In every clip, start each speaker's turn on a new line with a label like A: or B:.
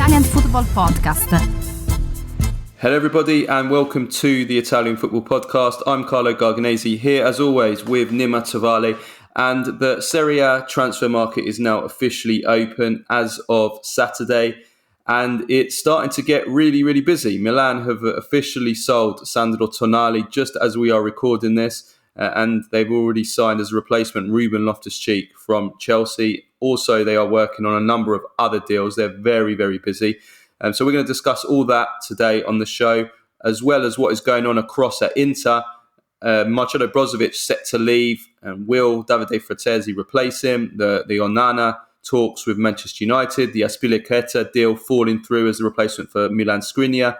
A: Italian Football Podcast.
B: Hello everybody and welcome to the Italian Football Podcast. I'm Carlo Garganese here as always with Nima and the Serie A transfer market is now officially open as of Saturday and it's starting to get really busy. Milan have officially sold Sandro Tonali just as we are recording this and they've already signed as a replacement Ruben Loftus-Cheek from Chelsea. Also, they are working on a number of other deals. They're very busy. So we're going to discuss all that today on the show, as well as what is going on across at Inter. Marcelo Brozovic set to leave, and will Davide Frattesi replace him? The Onana talks with Manchester United, the Azpilicueta deal falling through as a replacement for Milan Skriniar.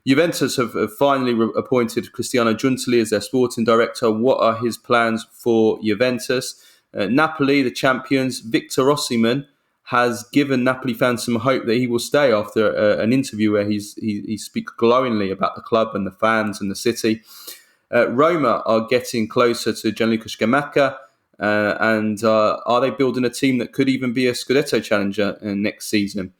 B: Juventus have finally appointed Cristiano Giuntoli as their sporting director. What are his plans for Juventus? Napoli, the champions, Victor Osimhen has given Napoli fans some hope that he will stay after an interview where he speaks glowingly about the club and the fans and the city. Roma are getting closer to Gianluca Scamacca and are they building a team that could even be a Scudetto challenger next season?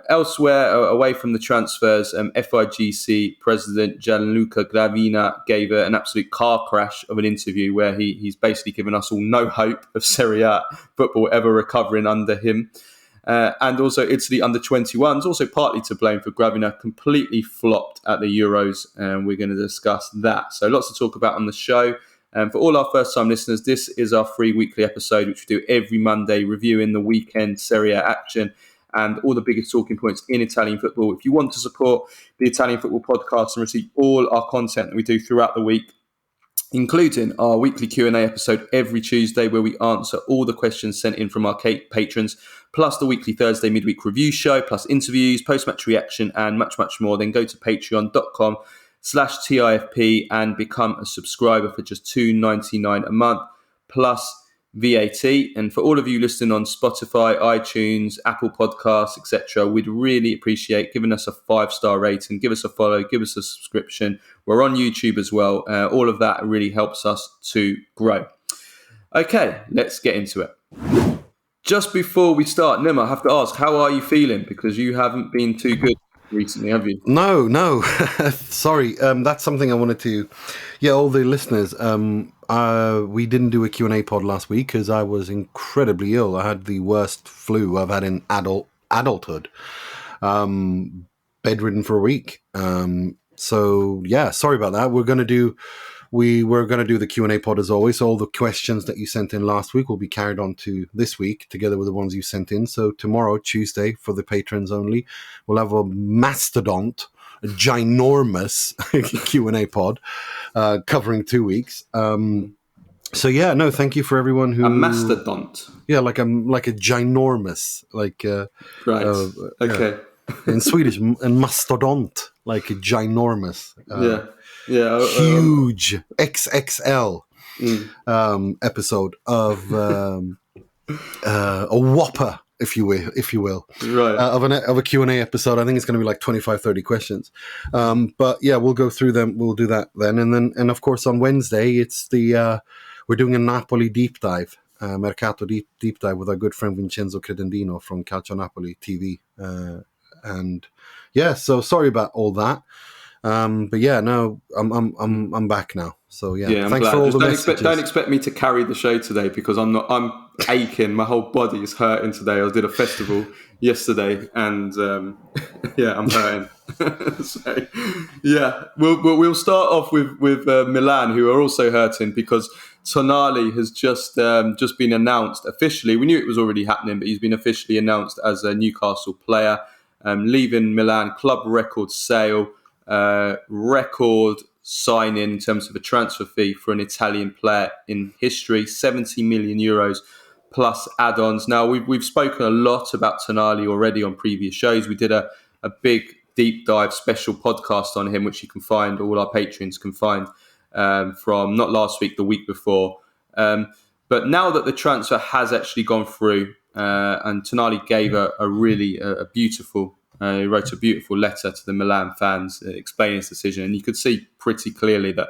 B: Elsewhere, away from the transfers, FIGC President Gianluca Gravina gave an absolute car crash of an interview where he's basically given us all no hope of Serie A football ever recovering under him. And also Italy under-21s, also partly to blame for Gravina, completely flopped at the Euros, and we're going to discuss that. So lots to talk about on the show. For all our first-time listeners, this is our free weekly episode, which we do every Monday, reviewing the weekend Serie A action and all the biggest talking points in Italian football. If you want to support the Italian Football Podcast and receive all our content that we do throughout the week, including our weekly Q&A episode every Tuesday where we answer all the questions sent in from our patrons, plus the weekly Thursday midweek review show, plus interviews, post-match reaction, and much more, then go to patreon.com/TIFP and become a subscriber for just $2.99 a month, plus VAT. And for all of you listening on Spotify, iTunes, Apple Podcasts, etc., we'd really appreciate giving us a 5-star rating, give us a follow, give us a subscription. We're on YouTube as well. All of that really helps us to grow. Okay, let's get into it. Just before we start, Nima, I have to ask, how are you feeling? Because you haven't been too good recently, have you?
C: No. Sorry. That's something I wanted to... Yeah, all the listeners... we didn't do a Q&A pod last week because I was incredibly ill. I had the worst flu I've had in adulthood. Bedridden for a week. So yeah, sorry about that. We were going to do the Q&A pod as always. So all the questions that you sent in last week will be carried on to this week together with the ones you sent in. So tomorrow, Tuesday, for the patrons only, we'll have a mastodont, a ginormous Q&A pod covering 2 weeks. So yeah, no, thank you for everyone who...
B: A mastodont?
C: Yeah, like a ginormous, like...
B: right, okay.
C: Yeah. In Swedish, and mastodont, like a ginormous. Huge XXL episode of a whopper, if you will,
B: right?
C: Of a Q&A episode. I think it's going to be like 25-30 questions. But yeah, we'll go through them. We'll do that then, and of course on Wednesday it's we're doing a Napoli deep dive, Mercato deep dive with our good friend Vincenzo Credendino from Calcio Napoli TV, and yeah. So sorry about all that. But yeah, no, I'm back now. So yeah thanks for all the messages.
B: Don't expect me to carry the show today because I'm aching. My whole body is hurting today. I did a festival yesterday, and I'm hurting. So yeah, we'll start off with Milan, who are also hurting because Tonali has just been announced officially. We knew it was already happening, but he's been officially announced as a Newcastle player, leaving Milan. Club record sale. Record signing in terms of a transfer fee for an Italian player in history, 70 million euros plus add-ons. Now, we've spoken a lot about Tonali already on previous shows. We did a big deep dive special podcast on him, which you can find, all our patrons can find from not last week, the week before. But now that the transfer has actually gone through and Tonali gave a really beautiful he wrote a beautiful letter to the Milan fans explaining his decision, and you could see pretty clearly that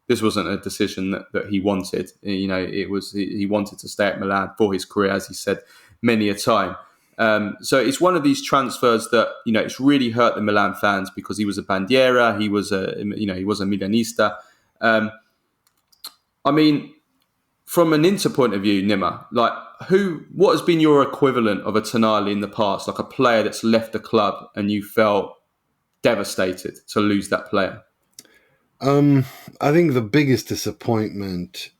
B: this wasn't a decision that he wanted. You know, he wanted to stay at Milan for his career, as he said many a time. So it's one of these transfers that, it's really hurt the Milan fans because he was a bandiera, he was a Milanista. I mean, from an Inter point of view, Nima, like what has been your equivalent of a Tonali in the past, like a player that's left the club and you felt devastated to lose that player?
C: I think the biggest disappointment,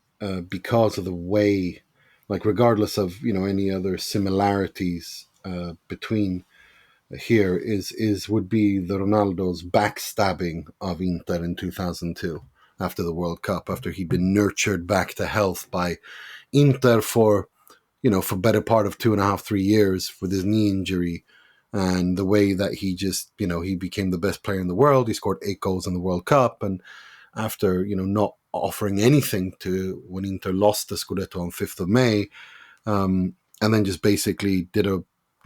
C: because of the way, like regardless of any other similarities between here, would be the Ronaldo's backstabbing of Inter in 2002 after the World Cup, after he'd been nurtured back to health by Inter for better part of 2.5, 3 years with his knee injury. And the way that he just, he became the best player in the world. He scored 8 goals in the World Cup. And after, not offering anything when Inter lost the Scudetto on 5th of May, and then just basically did a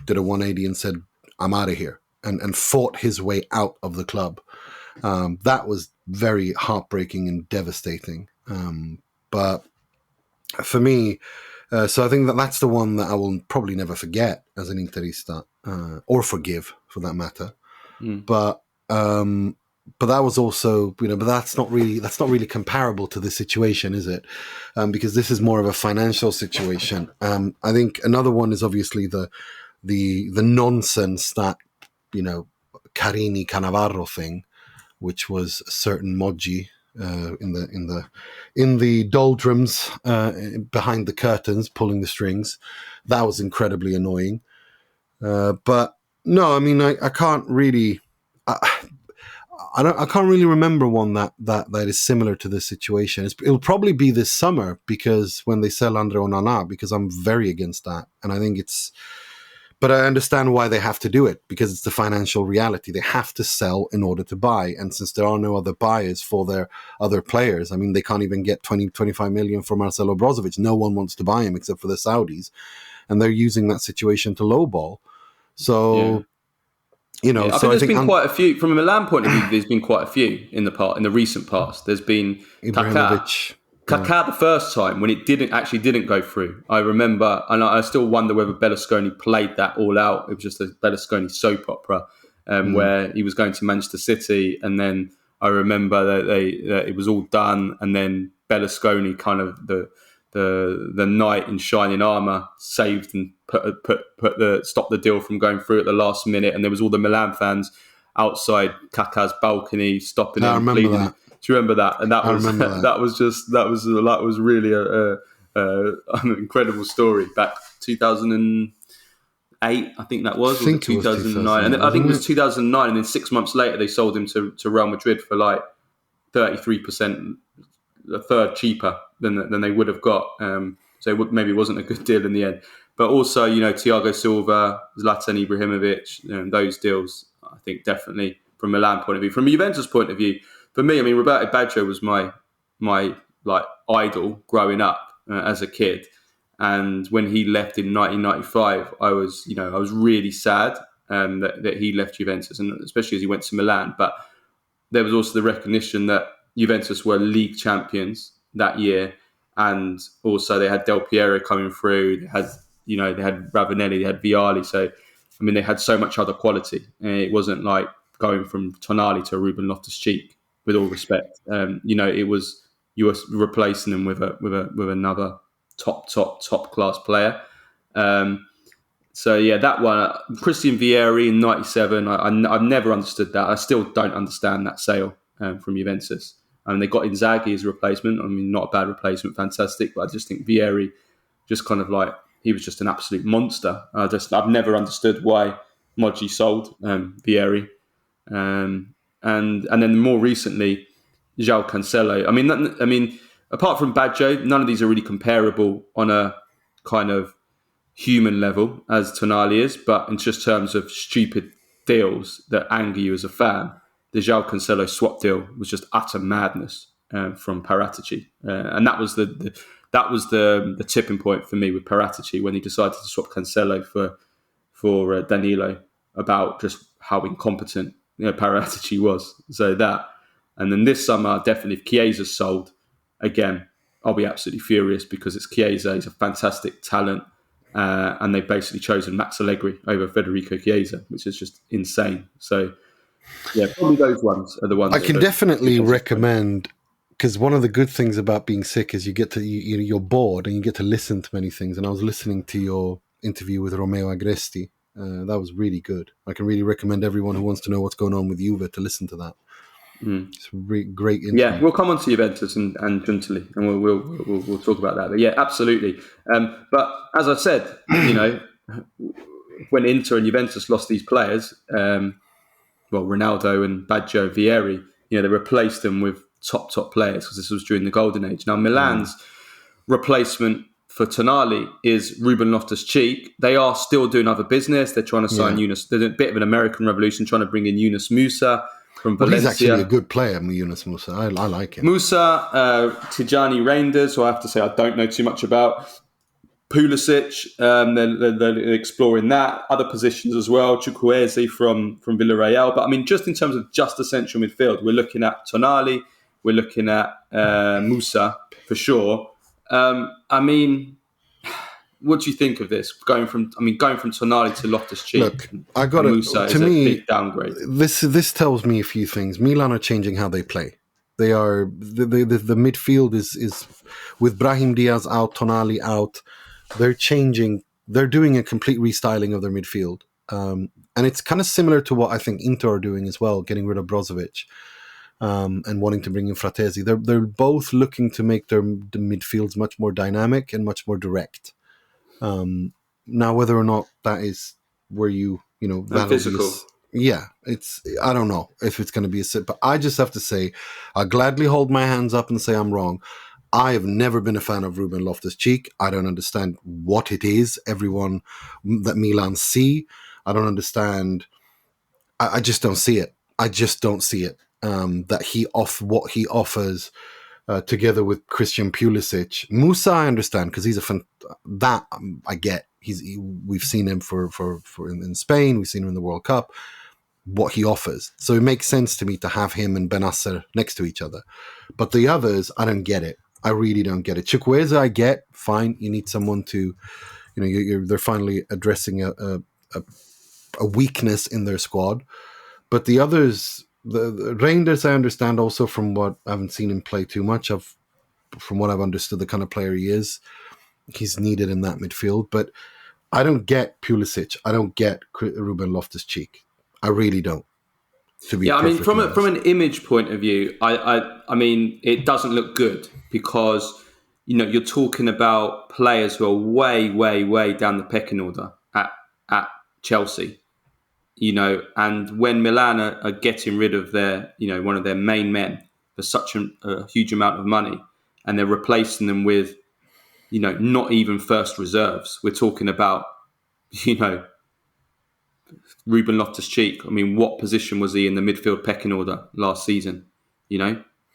C: 180 and said, I'm out of here, and fought his way out of the club. That was very heartbreaking and devastating. But for me, so I think that's the one that I will probably never forget as an Interista, or forgive for that matter. But that was also, but that's not really comparable to the situation, is it? Because this is more of a financial situation. I think another one is obviously the nonsense that, Carini Cannavaro thing, which was a certain Moggi in the doldrums behind the curtains pulling the strings. That was incredibly annoying. But no, I mean, I can't really. I can't really remember one that is similar to this situation. It'll probably be this summer, because when they sell André Onana, because I'm very against that, and I think but I understand why they have to do it, because it's the financial reality. They have to sell in order to buy. And since there are no other buyers for their other players, I mean, they can't even get 25 million for Marcelo Brozovic. No one wants to buy him except for the Saudis. And they're using that situation to lowball. So, I
B: think there's been quite a few. From a Milan point of view, there's been quite a few in the recent past. There's been Kaká the first time when it didn't go through. I remember, and I still wonder whether Berlusconi played that all out. It was just a Berlusconi soap opera where he was going to Manchester City, and then I remember that it was all done, and then Berlusconi, kind of the knight in shining armour, saved and stopped the deal from going through at the last minute, and there was all the Milan fans outside Kaká's balcony stopping him, pleading. That. Do you remember that? And that was really an incredible story back 2008. I think that was. I think 2009. And I think it was 2009. And then 6 months later, they sold him to Real Madrid for like 33%, a third cheaper than they would have got. So maybe it wasn't a good deal in the end. But also, Thiago Silva, Zlatan Ibrahimovic, those deals, I think definitely from Milan point of view. From a Juventus point of view, for me, I mean, Roberto Baggio was my like idol growing up as a kid, and when he left in 1995, I was really sad that he left Juventus, and especially as he went to Milan. But there was also the recognition that Juventus were league champions that year, and also they had Del Piero coming through. They had Ravanelli, they had Vialli. So I mean, they had so much other quality. It wasn't like going from Tonali to Ruben Loftus-Cheek. With all respect, it was, you were replacing them with another top class player. So yeah, that one, Christian Vieri in '97. I've never understood that. I still don't understand that sale from Juventus. They got Inzaghi as a replacement. I mean, not a bad replacement, fantastic. But I just think Vieri, just kind of like, he was just an absolute monster. I've never understood why Moggi sold Vieri. And then more recently, João Cancelo. I mean, apart from Baggio, none of these are really comparable on a kind of human level as Tonali is, but in just terms of stupid deals that anger you as a fan, the João Cancelo swap deal was just utter madness from Paratici, and that was the tipping point for me with Paratici when he decided to swap Cancelo for Danilo, about just how incompetent Paratici was. So that, and then this summer, definitely if Chiesa's sold, again, I'll be absolutely furious, because it's Chiesa. He's a fantastic talent. and they've basically chosen Max Allegri over Federico Chiesa, which is just insane. So, yeah, probably those ones are the ones.
C: I can definitely recommend, because one of the good things about being sick is you get to you're bored and you get to listen to many things. And I was listening to your interview with Romeo Agresti. That was really good. I can really recommend everyone who wants to know what's going on with Juve to listen to that. It's a great interview.
B: Yeah, we'll come on to Juventus and Giuntoli, and we'll talk about that. But yeah, absolutely. But as I said, when Inter and Juventus lost these players, Ronaldo and Baggio, Vieri, they replaced them with top players because this was during the golden age. Now Milan's replacement for Tonali is Ruben Loftus-Cheek. They are still doing other business. They're trying to sign Yunus. They're doing a bit of an American revolution, trying to bring in Yunus Musah from Valencia.
C: He's actually a good player, Yunus Musah. I like him.
B: Musah, Tijani Reinders, who I have to say I don't know too much about. Pulisic, they're exploring that. Other positions as well. Chukwueze from Villarreal. But I mean, just in terms of just the central midfield, we're looking at Tonali, we're looking at Musah for sure. I mean, what do you think of this? Going from Tonali to Loftus-Cheek.
C: Look, I got
B: Musah
C: to me,
B: a big downgrade.
C: This tells me a few things. Milan are changing how they play. They are the midfield is with Brahim Diaz out, Tonali out. They're changing. They're doing a complete restyling of their midfield, and it's kind of similar to what I think Inter are doing as well, getting rid of Brozovic. And wanting to bring in Frattesi. They're both looking to make the midfields much more dynamic and much more direct. Now, whether or not that is where that
B: physical.
C: I don't know if it's going to be a sit, but I just have to say, I gladly hold my hands up and say I'm wrong. I have never been a fan of Ruben Loftus-Cheek. I don't understand what it is. Everyone that Milan see, I don't understand. I just don't see it. I just don't see it. That what he offers together with Christian Pulisic. Musah, I understand because he's I get. We've seen him for in Spain. We've seen him in the World Cup. What he offers, so it makes sense to me to have him and Al-Nassr next to each other. But the others, I don't get it. I really don't get it. Chukwueze, I get. Fine, you need someone to, they're finally addressing a weakness in their squad. But the others. The Reinders, I understand also from what I haven't seen him play too much of, from what I've understood, the kind of player he is, he's needed in that midfield. But I don't get Pulisic. I don't get Ruben Loftus-Cheek. I really don't.
B: From an image point of view, I mean, it doesn't look good because you're talking about players who are way, way, way down the pecking order at Chelsea. And when Milan are getting rid of their, one of their main men for such a huge amount of money, and they're replacing them with, not even first reserves. We're talking about, Ruben Loftus-Cheek. I mean, what position was he in the midfield pecking order last season?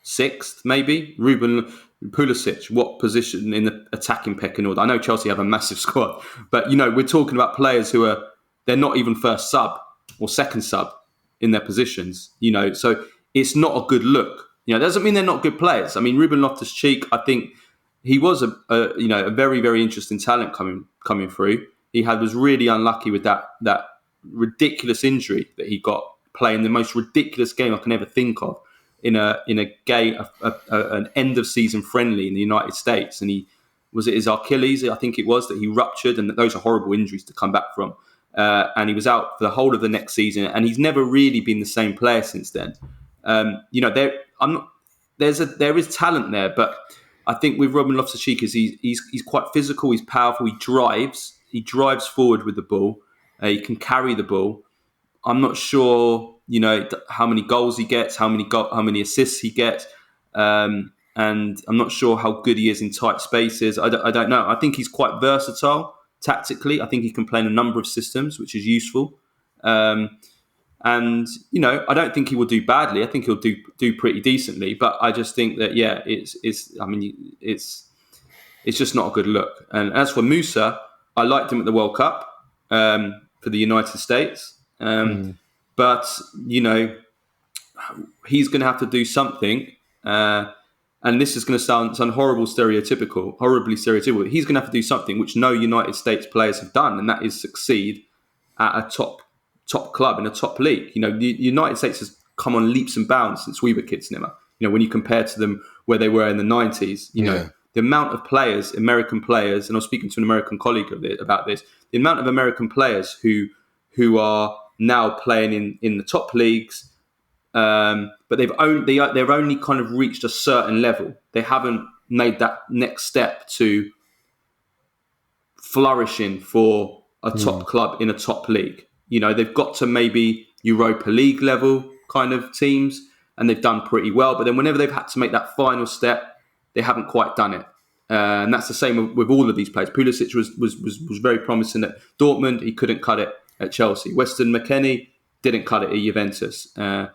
B: Sixth, maybe? Ruben Pulisic, what position in the attacking pecking order? I know Chelsea have a massive squad, but, we're talking about players who they're not even first sub or second sub in their positions, so it's not a good look. It doesn't mean they're not good players. I mean, Ruben Loftus-Cheek, I think he was a very, very interesting talent coming through. He was really unlucky with that ridiculous injury that he got playing the most ridiculous game I can ever think of in a game, an end of season friendly in the United States, and was it his Achilles? I think it was that he ruptured, and those are horrible injuries to come back from. And he was out for the whole of the next season, and he's never really been the same player since then. There is talent there, but I think with Ruben Loftus-Cheek he's quite physical, he's powerful, he drives forward with the ball, he can carry the ball. I'm not sure, how many goals he gets, how many assists he gets, and I'm not sure how good he is in tight spaces. I don't know. I think he's quite versatile. Tactically, I think he can play in a number of systems, which is useful. And I don't think he will do badly. I think he'll do pretty decently. But I just think that it's just not a good look. And as for Musah, I liked him at the World Cup for the United States. But he's going to have to do something. and this is going to sound horribly stereotypical. He's going to have to do something which no United States players have done, and that is succeed at a top club in a top league. The United States has come on leaps and bounds since we were kids, Nima. When you compare to them where they were in the 90s, the amount of players, American players, and I was speaking to an American colleague about this, the amount of American players who are now playing in the top leagues, but they've only kind of reached a certain level. They haven't made that next step to flourishing for a top club in a top league. They've got to maybe Europa League level kind of teams, and they've done pretty well. But then whenever they've had to make that final step, they haven't quite done it. And that's the same with all of these players. Pulisic was very promising at Dortmund. He couldn't cut it at Chelsea. Weston McKennie didn't cut it at Juventus. Who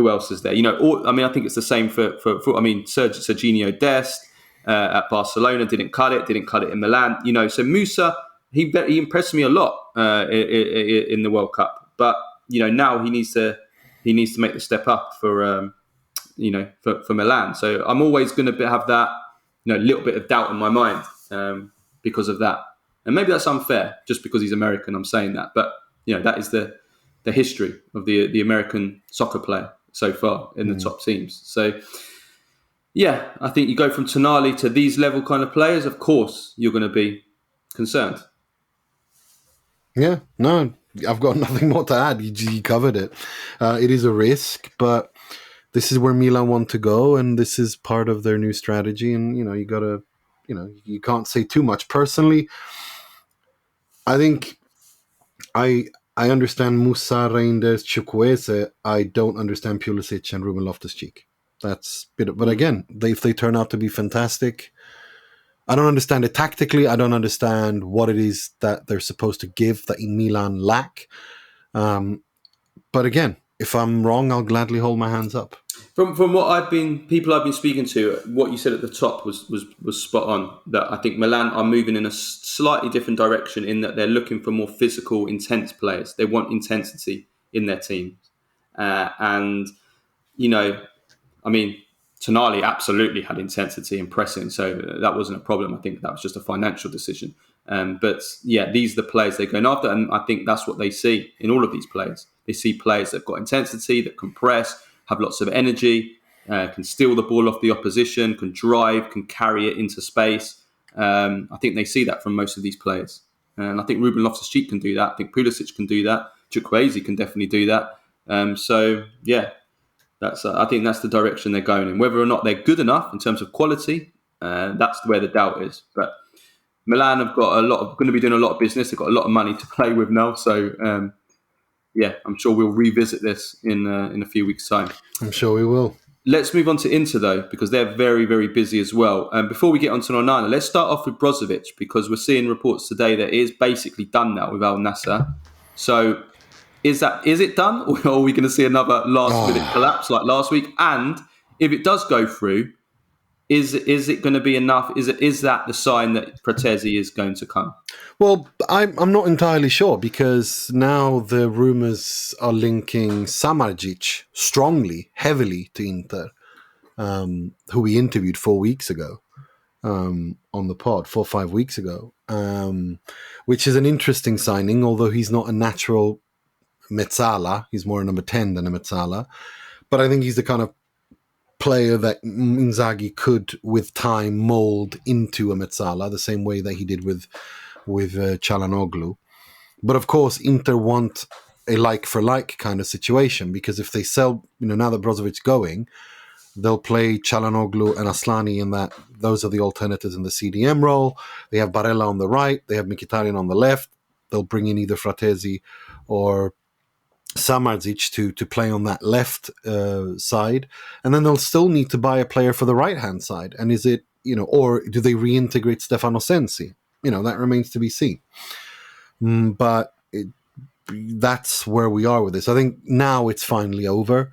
B: else is there? I think it's the same for Serginho Dest at Barcelona didn't cut it in Milan. So Musah, he impressed me a lot in the World Cup. But now he needs to make the step up for Milan. So I'm always going to have that little bit of doubt in my mind because of that. And maybe that's unfair just because he's American. I'm saying that, but that is the history of the American soccer player so far in the top teams. So yeah, I think you go from Tonali to these level kind of players. Of course, you're going to be concerned.
C: Yeah, no, I've got nothing more to add. You covered it. It is a risk, but this is where Milan want to go, and this is part of their new strategy. And you gotta, you can't say too much. Personally, I think I understand Musah, Reinders, Chukwueze. I don't understand Pulisic and Ruben Loftus-Cheek. But again, if they turn out to be fantastic, I don't understand it tactically. I don't understand what it is that they're supposed to give that Milan lack. But again, if I'm wrong, I'll gladly hold my hands up.
B: From what people I've been speaking to, what you said at the top was spot on. That I think Milan are moving in a slightly different direction in that they're looking for more physical, intense players. They want intensity in their teams, Tonali absolutely had intensity and pressing, so that wasn't a problem. I think that was just a financial decision. But yeah, these are the players they're going after, and I think that's what they see in all of these players. They see players that've got intensity, that can press, have lots of energy, can steal the ball off the opposition, can drive, can carry it into space. I think they see that from most of these players. And I think Ruben Loftus-Cheek can do that. I think Pulisic can do that. Chukwueze can definitely do that. So yeah, I think that's the direction they're going in. Whether or not they're good enough in terms of quality, that's where the doubt is. But Milan have got going to be doing a lot of business. They've got a lot of money to play with now. So yeah, I'm sure we'll revisit this in a few weeks' time.
C: I'm sure we will.
B: Let's move on to Inter, though, because they're very, very busy as well. Before we get on to Onana, let's start off with Brozovic, because we're seeing reports today that it is basically done now with Al-Nassr. So is it done, or are we going to see another last-minute collapse like last week? And if it does go through, is it going to be enough? Is that the sign that Frattesi is going to come?
C: Well, I'm not entirely sure, because now the rumours are linking Samardzic strongly, heavily to Inter, who we interviewed 4 weeks ago on the pod, 4 or 5 weeks ago, which is an interesting signing, although he's not a natural mezzala. He's more a number 10 than a mezzala. But I think he's the kind of player that Inzaghi could, with time, mould into a mezzala, the same way that he did with Çalhanoğlu. But of course, Inter want a like-for-like kind of situation, because if they sell, now that Brozovic's going, they'll play Çalhanoğlu and Aslani in that. Those are the alternatives in the CDM role. They have Barella on the right. They have Mkhitaryan on the left. They'll bring in either Frattesi or Samardzic to play on that left side, and then they'll still need to buy a player for the right hand side. And is it, or do they reintegrate Stefano Sensi? That remains to be seen. But that's where we are with this. I think now it's finally over.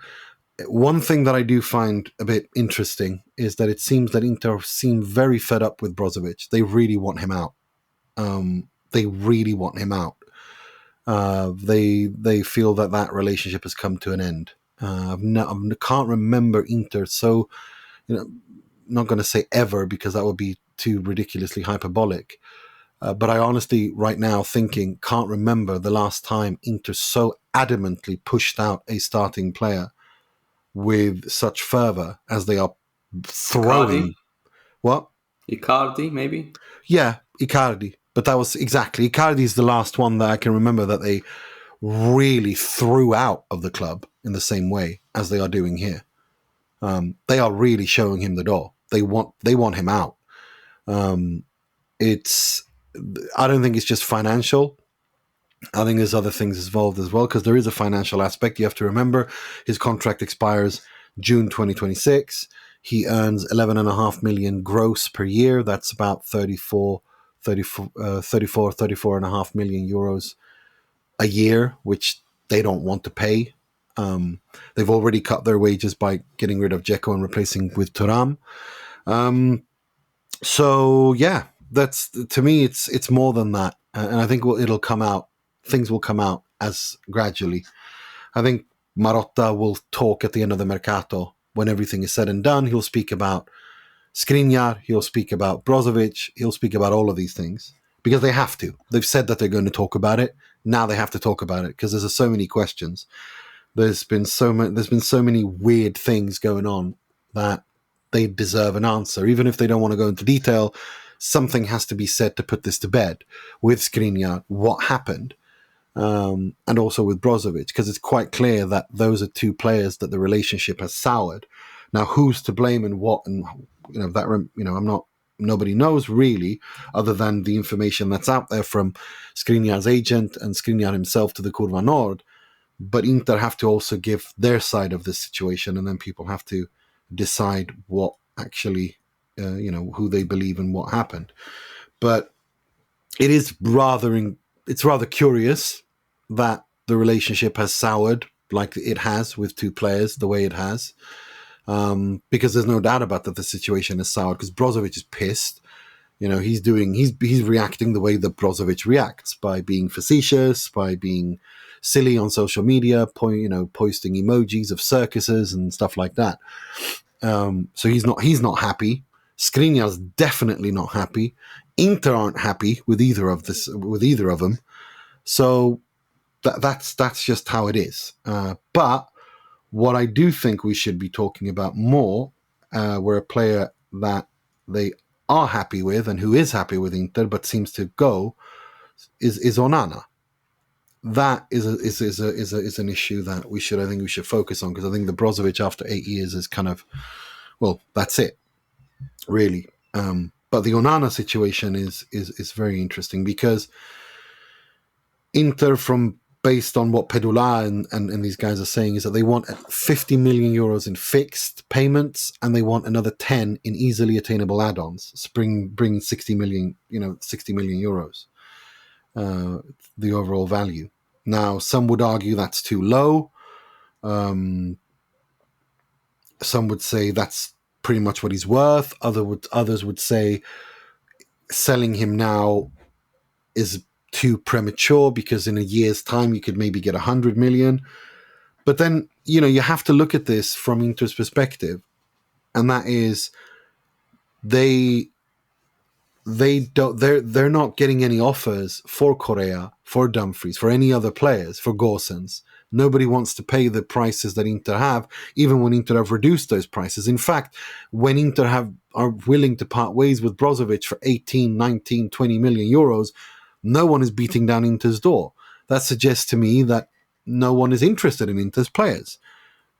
C: One thing that I do find a bit interesting is that it seems that Inter seem very fed up with Brozovic. They really want him out. They really want him out. They feel that relationship has come to an end. I can't remember Inter so, not going to say ever because that would be too ridiculously hyperbolic. But I honestly, right now, can't remember the last time Inter so adamantly pushed out a starting player with such fervor as they are throwing.
B: Icardi?
C: What?
B: Icardi, maybe?
C: Yeah, Icardi. But that was exactly, Icardi is the last one that I can remember that they really threw out of the club in the same way as they are doing here. They are really showing him the door. They want him out. I don't think it's just financial. I think there's other things involved as well, because there is a financial aspect. You have to remember his contract expires June 2026. He earns 11.5 million gross per year. That's about 34.5 million euros a year, which they don't want to pay. They've already cut their wages by getting rid of Dzeko and replacing with Thuram. So yeah, that's, to me, it's more than that, and I think it'll come out. Things will come out as gradually. I think Marotta will talk at the end of the mercato when everything is said and done. He'll speak about Skriniar. He'll speak about Brozovic. He'll speak about all of these things because they have to. They've said that they're going to talk about it. Now they have to talk about it because there's so many questions. There's been so many weird things going on that they deserve an answer. Even if they don't want to go into detail, something has to be said to put this to bed. With Skriniar, what happened? And also with Brozovic, because it's quite clear that those are two players that the relationship has soured. Now, who's to blame and what, and nobody knows really, other than the information that's out there from Skriniar's agent and Skriniar himself to the Curva Nord. But Inter have to also give their side of this situation, and then people have to decide what actually, who they believe and what happened. But it is it's rather curious that the relationship has soured like it has with two players, the way it has, because there's no doubt about that the situation is soured, because Brozovic is pissed. He's reacting the way that Brozovic reacts, by being facetious, by being silly on social media, posting emojis of circuses and stuff like that. So he's not happy. Skriniar's definitely not happy. Inter aren't happy with either of them. So that's just how it is. But what I do think we should be talking about more, where a player that they are happy with and who is happy with Inter but seems to go, is Onana. That is an issue that I think we should focus on, because I think the Brozovic after 8 years is kind of, well, that's it, really. But the Onana situation is very interesting, because Inter, based on what Pedula and these guys are saying, is that they want 50 million euros in fixed payments, and they want another 10 in easily attainable add-ons, bring 60 million euros, the overall value. Now, some would argue that's too low. Some would say that's pretty much what he's worth. Others would say selling him now is too premature, because in a year's time you could maybe get 100 million. But then, you have to look at this from Inter's perspective, and that is they're not getting any offers for Correa, for Dumfries, for any other players, for Gosens. Nobody wants to pay the prices that Inter have, even when Inter have reduced those prices. In fact, when Inter are willing to part ways with Brozovic for 18, 19, 20 million euros, no one is beating down Inter's door. That suggests to me that no one is interested in Inter's players,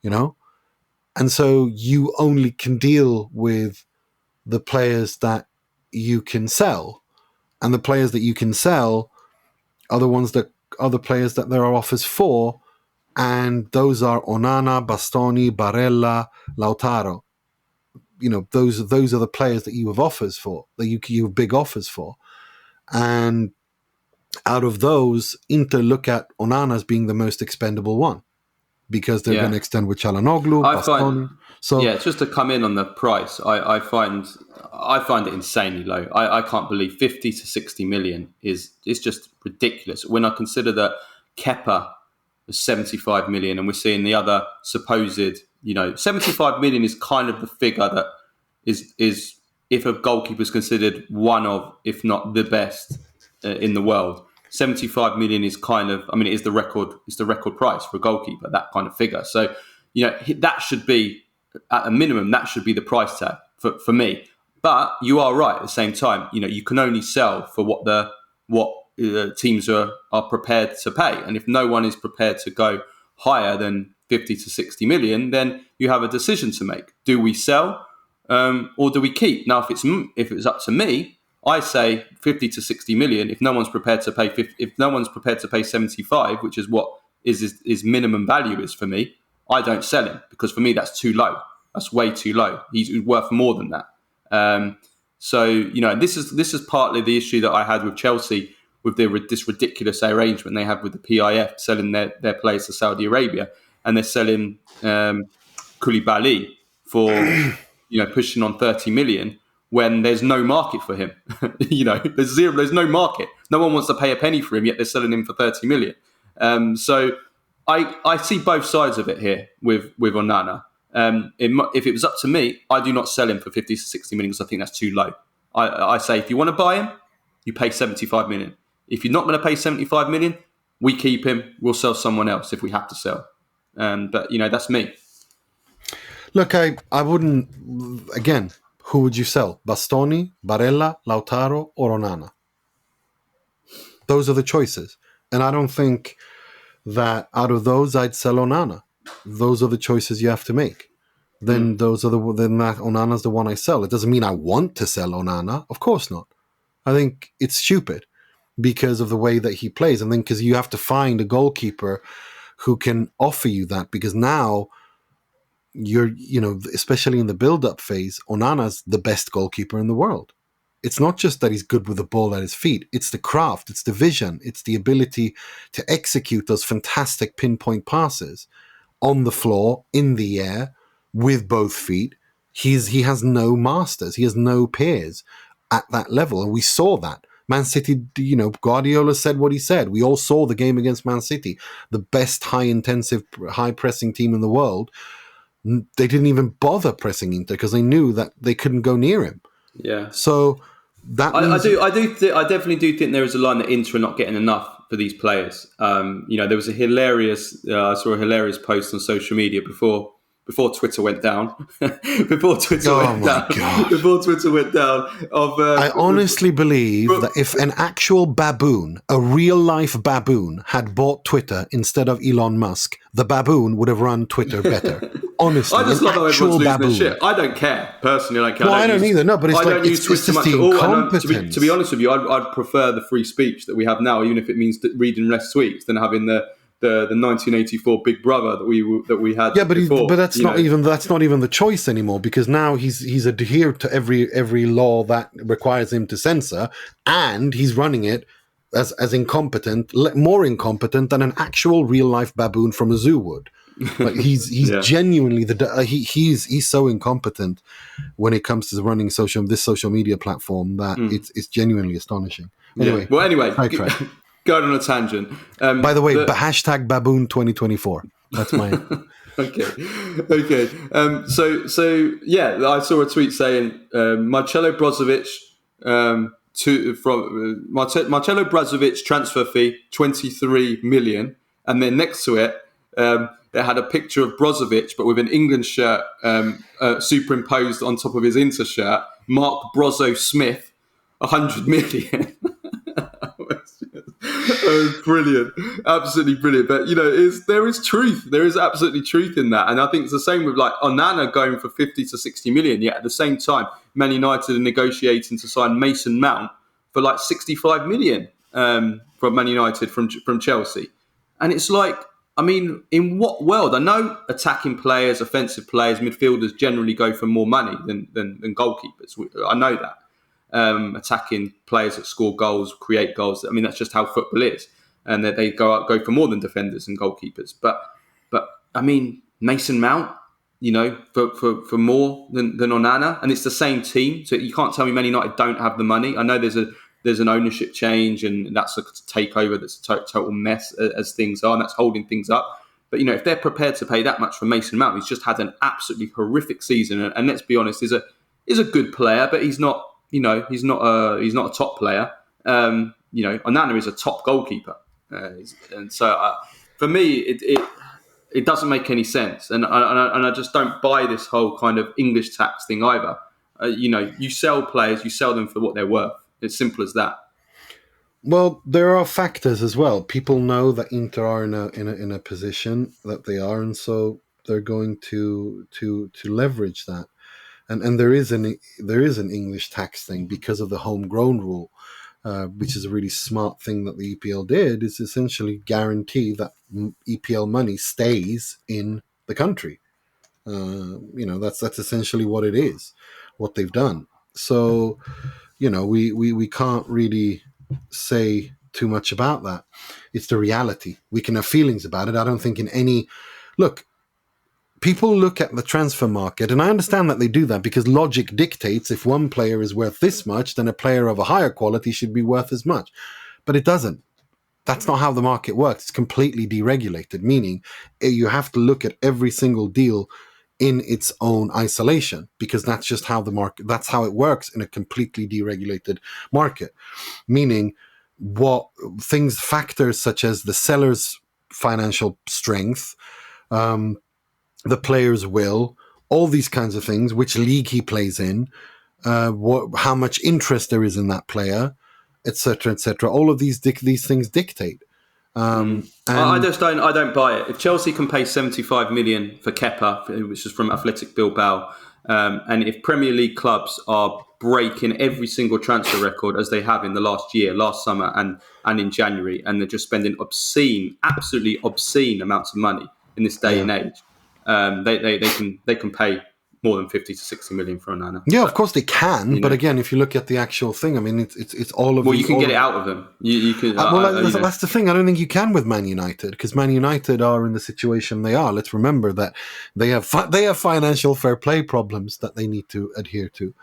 C: And so you only can deal with the players that you can sell. And the players that you can sell are the players that there are offers for. And those are Onana, Bastoni, Barella, Lautaro. Those are the players that you have offers for, that you have big offers for. And out of those, Inter look at Onana as being the most expendable one, because they're going to extend with Çalhanoğlu, Bastoni.
B: Just to come in on the price, I find it insanely low. I can't believe 50 to 60 million is just ridiculous when I consider that Kepa as 75 million, and we're seeing the other supposed, 75 million is kind of the figure that is if a goalkeeper is considered one of, if not the best in the world. 75 million is kind of, it is the record price for a goalkeeper, that kind of figure. So, that should be, at a minimum, that should be the price tag for me. But you are right at the same time, you can only sell for what teams are prepared to pay. And if no one is prepared to go higher than 50 to 60 million, then you have a decision to make. Do we sell or do we keep? Now, if it's up to me, I say 50 to 60 million. If no one's prepared to pay 50, if no one's prepared to pay 75, which is what his minimum value is for me, I don't sell him, because for me that's too low. That's way too low. He's worth more than that. So this is partly the issue that I had with Chelsea with this ridiculous arrangement they have with the PIF selling their players to Saudi Arabia, and they're selling Koulibaly for pushing on 30 million when there's no market for him. There's no market. No one wants to pay a penny for him, yet they're selling him for 30 million. So I see both sides of it here with Onana. If it was up to me, I do not sell him for 50 to 60 million because I think that's too low. I say if you want to buy him, you pay 75 million. If you're not going to pay 75 million, we keep him. We'll sell someone else if we have to sell. But that's me.
C: Look, I wouldn't. Again, who would you sell? Bastoni, Barella, Lautaro, or Onana? Those are the choices, and I don't think that out of those I'd sell Onana. Those are the choices you have to make. Then Onana's the one I sell. It doesn't mean I want to sell Onana. Of course not. I think it's stupid because of the way that he plays, and then because you have to find a goalkeeper who can offer you that. Because now you're, especially in the build-up phase, Onana's the best goalkeeper in the world. It's not just that he's good with the ball at his feet. It's the craft, it's the vision, it's the ability to execute those fantastic pinpoint passes on the floor, in the air, with both feet. He has no masters. He has no peers at that level. And we saw that. Man City, Guardiola said what he said. We all saw the game against Man City, the best high-intensive, high-pressing team in the world. They didn't even bother pressing Inter because they knew that they couldn't go near him.
B: Yeah.
C: So that
B: I definitely do think there is a line that Inter are not getting enough for these players. There was I saw a hilarious post on social media before Twitter went down. Before Twitter went down.
C: I honestly believe that if an actual baboon, a real life baboon, had bought Twitter instead of Elon Musk, the baboon would have run Twitter better. Honestly,
B: I just love how everyone's losing their shit. I don't care. Personally, I don't care.
C: Well, I don't either. No, but it's just the incompetence.
B: To be honest with you, I'd prefer the free speech that we have now, even if it means reading less tweets, than having the 1984 Big Brother that we had.
C: Yeah, but
B: before,
C: that's not even the choice anymore, because now he's adhered to every law that requires him to censor, and he's running it as incompetent, more incompetent than an actual real life baboon from a zoo would. Like he's genuinely he's so incompetent when it comes to running this social media platform that it's genuinely astonishing. Anyway,
B: going on a tangent.
C: By the way, hashtag Baboon 2024. That's my
B: Okay. So I saw a tweet saying Marcelo Brozovic Marcelo Brozovic transfer fee 23 million, and then next to it it had a picture of Brozovic but with an England shirt superimposed on top of his Inter shirt. Mark Brozo Smith, 100 million. Brilliant, absolutely brilliant. But there is truth. There is absolutely truth in that, and I think it's the same with like Onana going for 50 to 60 million. Yet at the same time, Man United are negotiating to sign Mason Mount for like 65 million from Man United from Chelsea, and it's like, in what world? I know attacking players, offensive players, midfielders generally go for more money than goalkeepers. I know that. Attacking players that score goals, create goals. That's just how football is, and that they go for more than defenders and goalkeepers. But Mason Mount, for more than Onana, and it's the same team. So you can't tell me Man United don't have the money. I know there's a there's an ownership change and that's a takeover that's a total mess as things are, and that's holding things up. But, if they're prepared to pay that much for Mason Mount, who's just had an absolutely horrific season, and let's be honest, is a good player, but he's not a top player. Onana is a top goalkeeper, and so for me, it doesn't make any sense, and I just don't buy this whole kind of English tax thing either. You sell players, you sell them for what they're worth. It's simple as that.
C: Well, there are factors as well. People know that Inter are in a position that they are, and so they're going to leverage that. And there is an English tax thing because of the homegrown rule, which is a really smart thing that the EPL did. Is essentially guarantee that EPL money stays in the country. That's essentially what it is, what they've done. So, we can't really say too much about that. It's the reality. We can have feelings about it. I don't think people look at the transfer market, and I understand that they do that because logic dictates if one player is worth this much, then a player of a higher quality should be worth as much. But it doesn't. That's not how the market works. It's completely deregulated, meaning you have to look at every single deal in its own isolation, because that's just how that's how it works in a completely deregulated market. Meaning factors such as the seller's financial strength, the player's will, all these kinds of things, which league he plays in, how much interest there is in that player, etc., etc. All of these things dictate.
B: I don't buy it. If Chelsea can pay 75 million for Kepa, which is from Athletic Bilbao, and if Premier League clubs are breaking every single transfer record as they have in the last summer and in January, and they're just spending absolutely obscene amounts of money in this day and age, they can pay more than 50 to 60 million for Onana.
C: Yeah, of course they can, but again, if you look at the actual thing, I mean, it's all of.
B: Well, you can get it out of them. You can.
C: That's the thing. I don't think you can with Man United, because Man United are in the situation they are. Let's remember that they have financial fair play problems that they need to adhere to,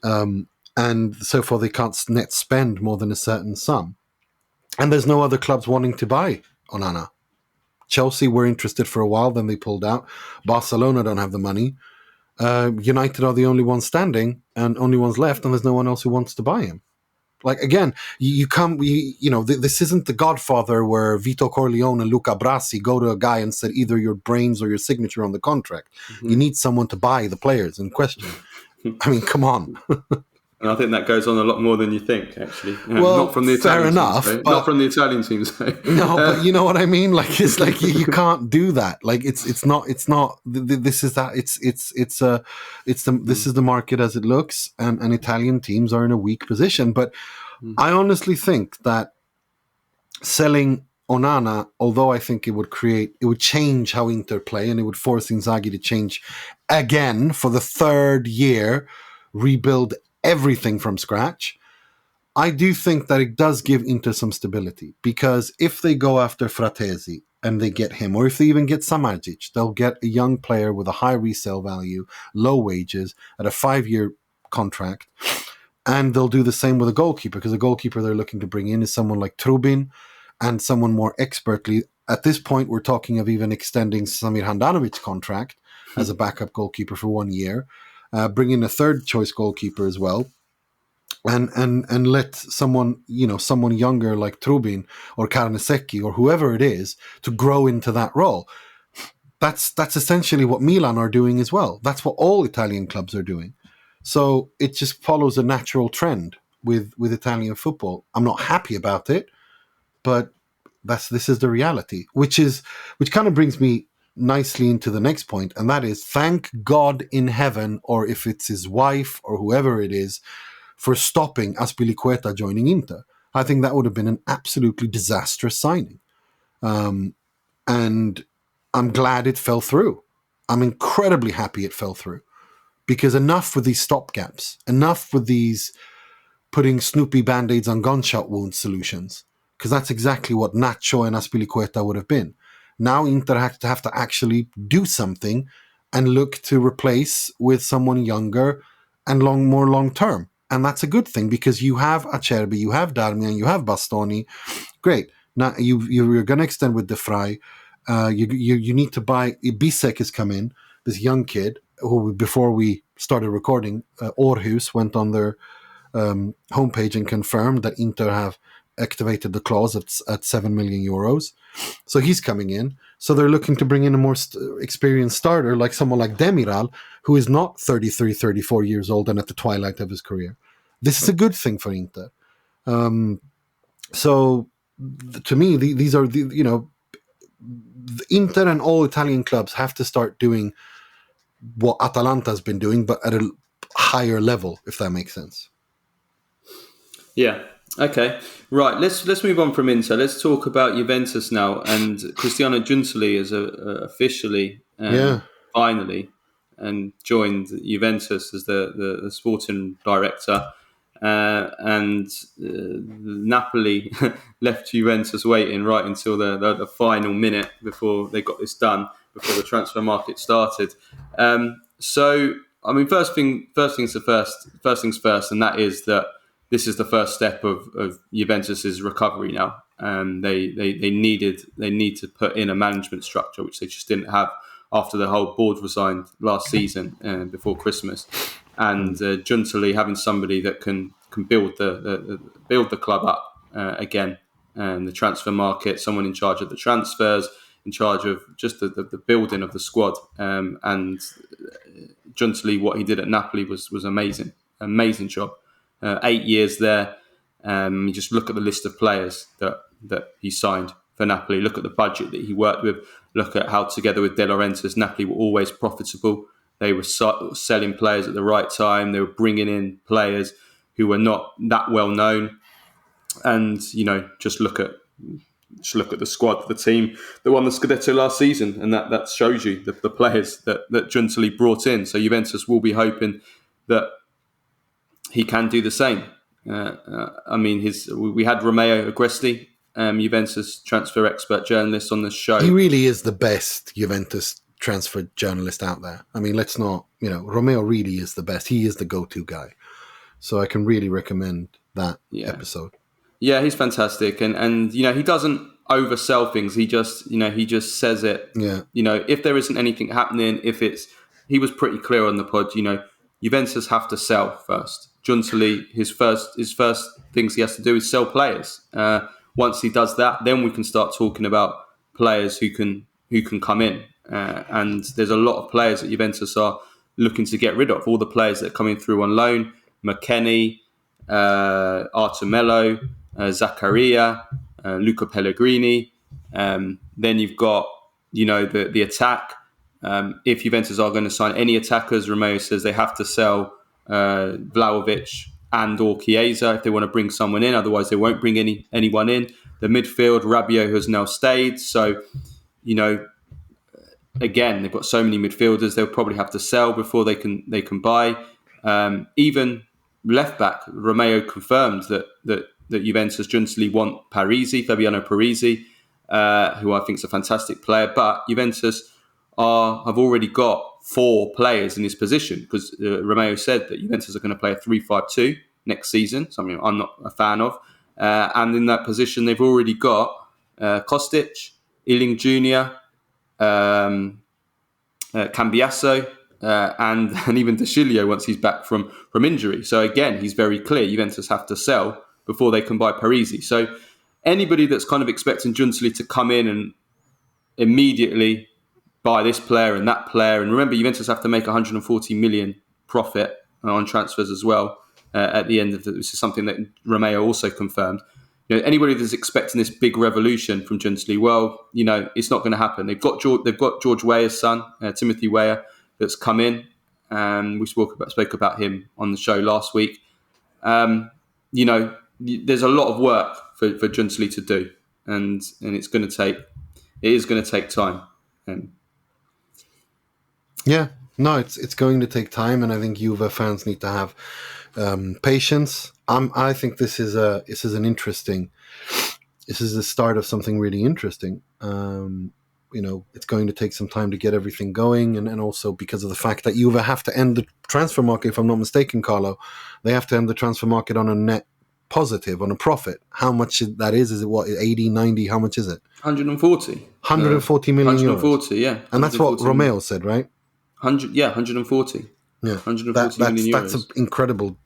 C: and so far they can't net spend more than a certain sum, and there's no other clubs wanting to buy Onana. Chelsea were interested for a while, then they pulled out. Barcelona don't have the money. United are the only ones standing and only ones left, and there's no one else who wants to buy him. Like, again, this isn't The Godfather where Vito Corleone and Luca Brasi go to a guy and said either your brains or your signature on the contract. Mm-hmm. You need someone to buy the players in question. I mean, come on.
B: And I think that goes on a lot more than you think, actually.
C: Well,
B: not from the Italian
C: fair enough.
B: Teams, not from the Italian teams.
C: No, but you know what I mean? Like, it's like you can't do that. Like, this is the market as it looks, and Italian teams are in a weak position. But I honestly think that selling Onana, although I think it would change how Inter play, and it would force Inzaghi to change again for the third year, rebuild everything from scratch. I do think that it does give Inter some stability, because if they go after Frattesi and they get him, or if they even get Samardzic, they'll get a young player with a high resale value, low wages, at a 5-year contract, and they'll do the same with a goalkeeper, because the goalkeeper they're looking to bring in is someone like Trubin and someone more expertly. At this point, we're talking of even extending Samir Handanovic's contract as a backup goalkeeper for 1 year. Bring in a third choice goalkeeper as well, and let someone younger like Trubin or Carnesecchi or whoever it is to grow into that role. That's essentially what Milan are doing as well. That's what all Italian clubs are doing. So it just follows a natural trend with Italian football. I'm not happy about it, but this is the reality, which kind of brings me nicely into the next point, and that is, thank God in heaven, or if it's his wife or whoever it is, for stopping Azpilicueta joining Inter. I think that would have been an absolutely disastrous signing. And I'm glad it fell through. I'm incredibly happy it fell through, because enough with these stopgaps, enough with these putting Snoopy Band-Aids on gunshot wound solutions, because that's exactly what Nacho and Azpilicueta would have been. Now Inter have to actually do something and look to replace with someone younger and more long term. And that's a good thing because you have Acerbi, you have Darmian, you have Bastoni. Great. Now you're going to extend with De Vrij. You need to buy. Bisek has come in, this young kid who, before we started recording, Aarhus went on their homepage and confirmed that Inter have activated the clause at 7 million euros. So he's coming in. So they're looking to bring in a more experienced starter, like someone like Demiral, who is not 33, 34 years old and at the twilight of his career. This is a good thing for Inter. So to me, these are the Inter and all Italian clubs have to start doing what Atalanta's been doing, but at a higher level, if that makes sense.
B: Yeah. Okay. Right. Let's move on from Inter. Let's talk about Juventus now. And Cristiano Giuntoli is officially, finally, and joined Juventus as the sporting director. Napoli left Juventus waiting right until the final minute before they got this done, before the transfer market started. So, I mean, first things first, and that is that this is the first step of Juventus's recovery now. They need to put in a management structure, which they just didn't have after the whole board resigned last season before Christmas. And Giuntoli having somebody that can build the club up again, and the transfer market, someone in charge of the transfers, in charge of just the building of the squad. And Giuntoli, what he did at Napoli was amazing job. 8 years there. You just look at the list of players that he signed for Napoli. Look at the budget that he worked with. Look at how, together with De Laurentiis, Napoli were always profitable. They were selling players at the right time. They were bringing in players who were not that well known. And just look at the squad, the team that won the Scudetto last season, and that shows you the players that Giuntoli brought in. So Juventus will be hoping that he can do the same. I mean, we had Romeo Agresti, Juventus transfer expert journalist, on the show.
C: He really is the best Juventus transfer journalist out there. I mean, let's not, Romeo really is the best. He is the go-to guy. So I can really recommend that episode.
B: Yeah, he's fantastic. And he doesn't oversell things. He just says it.
C: Yeah.
B: If there isn't anything happening, he was pretty clear on the pod, Juventus have to sell first. Giuntoli, his first things he has to do is sell players. Once he does that, then we can start talking about players who can come in. And there's a lot of players that Juventus are looking to get rid of. All the players that are coming through on loan: McKennie, Artumello, Zaccaria, Luca Pellegrini. Then you've got the attack. If Juventus are going to sign any attackers, Romeo says they have to sell Vlahovic and or Chiesa if they want to bring someone in. Otherwise, they won't bring anyone in. The midfield, Rabiot has now stayed. So, again, they've got so many midfielders, they'll probably have to sell before they can buy. Even left back, Romeo confirmed that Juventus Giuntoli want Fabiano Parisi, who I think is a fantastic player. But Juventus have already got 4 players in this position, because Romeo said that Juventus are going to play a 3-5-2 next season, something I'm not a fan of. And in that position, they've already got Kostic, Iling Jr., Cambiasso, and even De Sciglio once he's back from injury. So again, he's very clear. Juventus have to sell before they can buy Parisi. So anybody that's kind of expecting Giuntoli to come in and immediately buy this player and that player, and remember, Juventus have to make 140 million profit on transfers as well at the end of this is something that Romeo also confirmed. Anybody that's expecting this big revolution from Giuntoli, well, it's not going to happen. They've got George Weah's son, Timothy Weah, that's come in. We spoke about him on the show last week. There's a lot of work for Giuntoli to do, and it is going to take time.
C: Yeah, no, it's going to take time, and I think Juve fans need to have patience. I think this is the start of something really interesting. it's going to take some time to get everything going, and also because of the fact that Juve have to end the transfer market, if I'm not mistaken, Carlo, they have to end the transfer market on a net positive, on a profit. How much that is it what, 80, 90, how much is it?
B: 140.
C: 140 million
B: 140,
C: euros.
B: yeah.
C: And that's what Romeo said, right?
B: 140.
C: Yeah.
B: 140 million euros.
C: That's an incredible,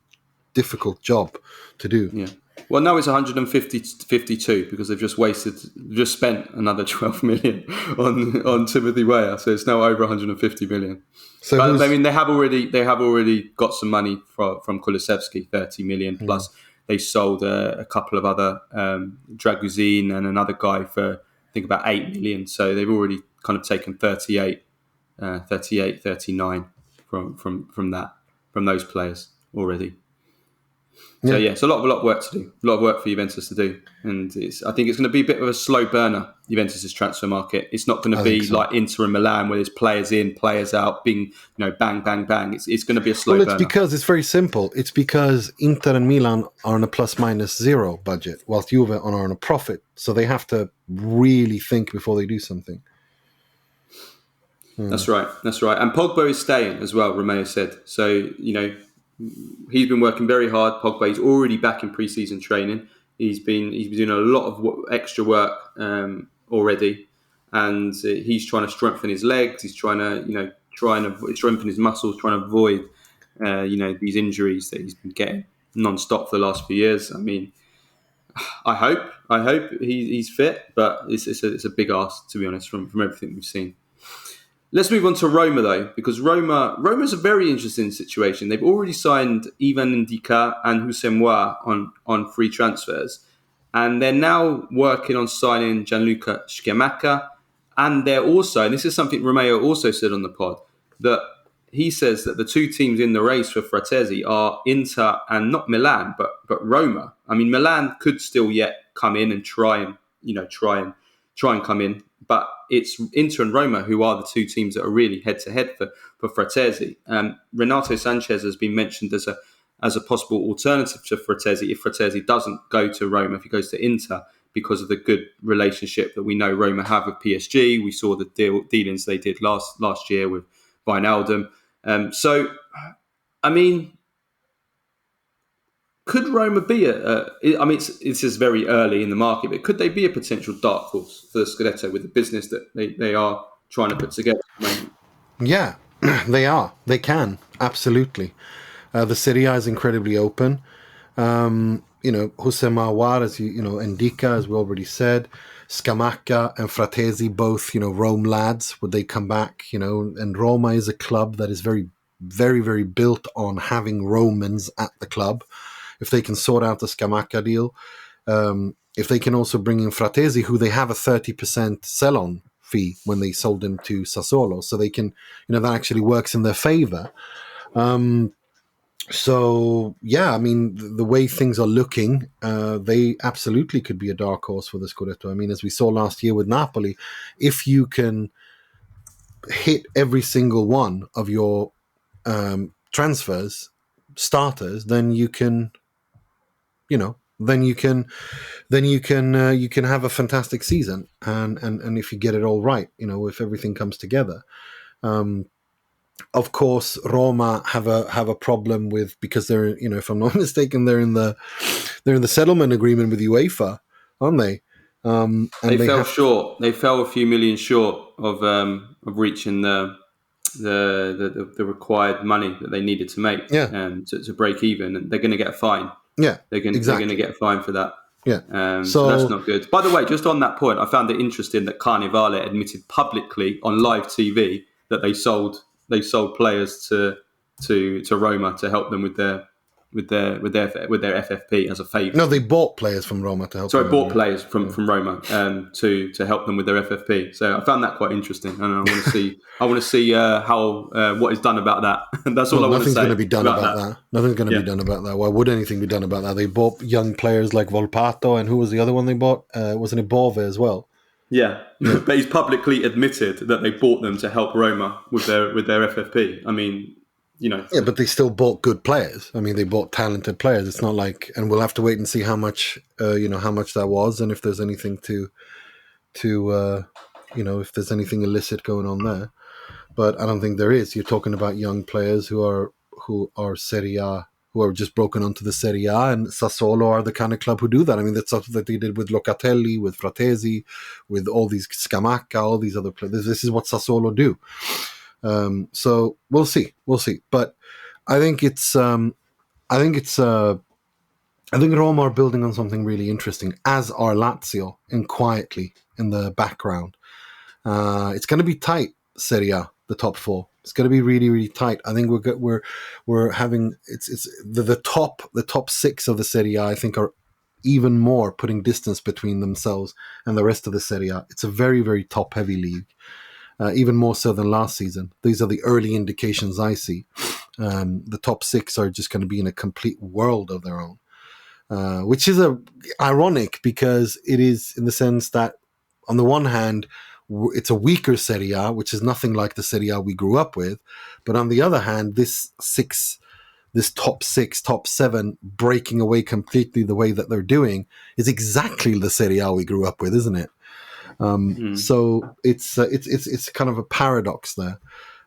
C: difficult job to do.
B: Yeah. Well, now it's 152 because they've just spent another 12 million on Timothy Weah, so it's now over 150 million. So, but, I mean, they have already got some money from Kulusevski, 30 million plus. They sold a couple of other Draguzin and another guy for I think about 8 million. So they've already kind of taken 39 from those players already. So it's a lot of work to do, a lot of work for Juventus to do, and I think it's going to be a bit of a slow burner. Juventus's transfer market. It's not going to be like Inter and Milan where there's players in, players out, bang, bang, bang. It's going to be a slow burner.
C: Because it's very simple. It's because Inter and Milan are on a ±0 budget, whilst Juve are on a profit. So they have to really think before they do something.
B: That's right. And Pogba is staying as well, Romeo said. So, he's been working very hard. Pogba is already back in pre-season training. He's been doing a lot of extra work already, and he's trying to strengthen his legs. He's trying to strengthen his muscles, trying to avoid these injuries that he's been getting non-stop for the last few years. I mean, I hope he's fit, but it's a big ask, to be honest, from everything we've seen. Let's move on to Roma, though, because Roma's a very interesting situation. They've already signed Ivan Ndika and Houssem Moua on free transfers, and they're now working on signing Gianluca Scamacca. And they're also, and this is something Romeo also said on the pod, that he says that the two teams in the race for Frattesi are Inter and not Milan, but Roma. I mean, Milan could still yet come in and try and come in. But it's Inter and Roma who are the two teams that are really head-to-head for Frattesi. Renato Sanchez has been mentioned as a possible alternative to Frattesi if Frattesi doesn't go to Roma, if he goes to Inter, because of the good relationship that we know Roma have with PSG. We saw the dealings they did last year with Wijnaldum. So, I mean, could Roma be it's just very early in the market, but could they be a potential dark horse for the Scudetto with the business that they are trying to put together at the moment?
C: Yeah, they are. They can, absolutely. The Serie A is incredibly open. Houssem Moua, as Ndika, as we already said, Scamacca and Frattesi, both, Rome lads, would they come back, and Roma is a club that is very, very, very built on having Romans at the club. If they can sort out the Scamacca deal, if they can also bring in Frattesi, who they have a 30% sell-on fee when they sold him to Sassuolo, so they can, that actually works in their favour. So, yeah, I mean, the way things are looking, they absolutely could be a dark horse for the Scudetto. I mean, as we saw last year with Napoli, if you can hit every single one of your starters, then you can, then you can have a fantastic season, and if you get it all right, if everything comes together. Of course, Roma have a problem with, because they're, if I'm not mistaken, they're in the settlement agreement with UEFA, aren't they?
B: They fell short. They fell a few million short of reaching the required money that they needed to make to break even, and they're going to get a fine.
C: Yeah,
B: they're going to get a fine for that.
C: Yeah,
B: so that's not good. By the way, just on that point, I found it interesting that Carnevale admitted publicly on live TV that they sold players to Roma to help them with their FFP as a favour.
C: No, they bought players from Roma to help.
B: Sorry, bought players from Roma to help them with their FFP. So I found that quite interesting, and I want to see how what is done about that. That's all I want to say.
C: Nothing's going to be done about that. Nothing's going to be done about that. Why would anything be done about that? They bought young players like Volpato, and who was the other one they bought? Wasn't it Bove as well?
B: Yeah, but he's publicly admitted that they bought them to help Roma with their FFP. I mean, Yeah,
C: but they still bought good players. I mean, they bought talented players. It's not like, and we'll have to wait and see how much, how much that was, and if there's anything to if there's anything illicit going on there. But I don't think there is. You're talking about young players who are Serie A, who are just broken onto the Serie A, and Sassuolo are the kind of club who do that. I mean, that's something that they did with Locatelli, with Frattesi, with all these Scamacca, all these other players. This is what Sassuolo do. So we'll see. But I think I think Roma are building on something really interesting, as are Lazio, and quietly in the background. It's going to be tight, Serie A, the top four. It's going to be really, really tight. I think we're having it's the top six of the Serie A, I think, are even more putting distance between themselves and the rest of the Serie A. It's a very, very top heavy league, even more so than last season. These are the early indications I see. The top six are just going to be in a complete world of their own, which is ironic because it is, in the sense that on the one hand, it's a weaker Serie A, which is nothing like the Serie A we grew up with. But on the other hand, this top six, top seven, breaking away completely the way that they're doing is exactly the Serie A we grew up with, isn't it? So it's kind of a paradox there.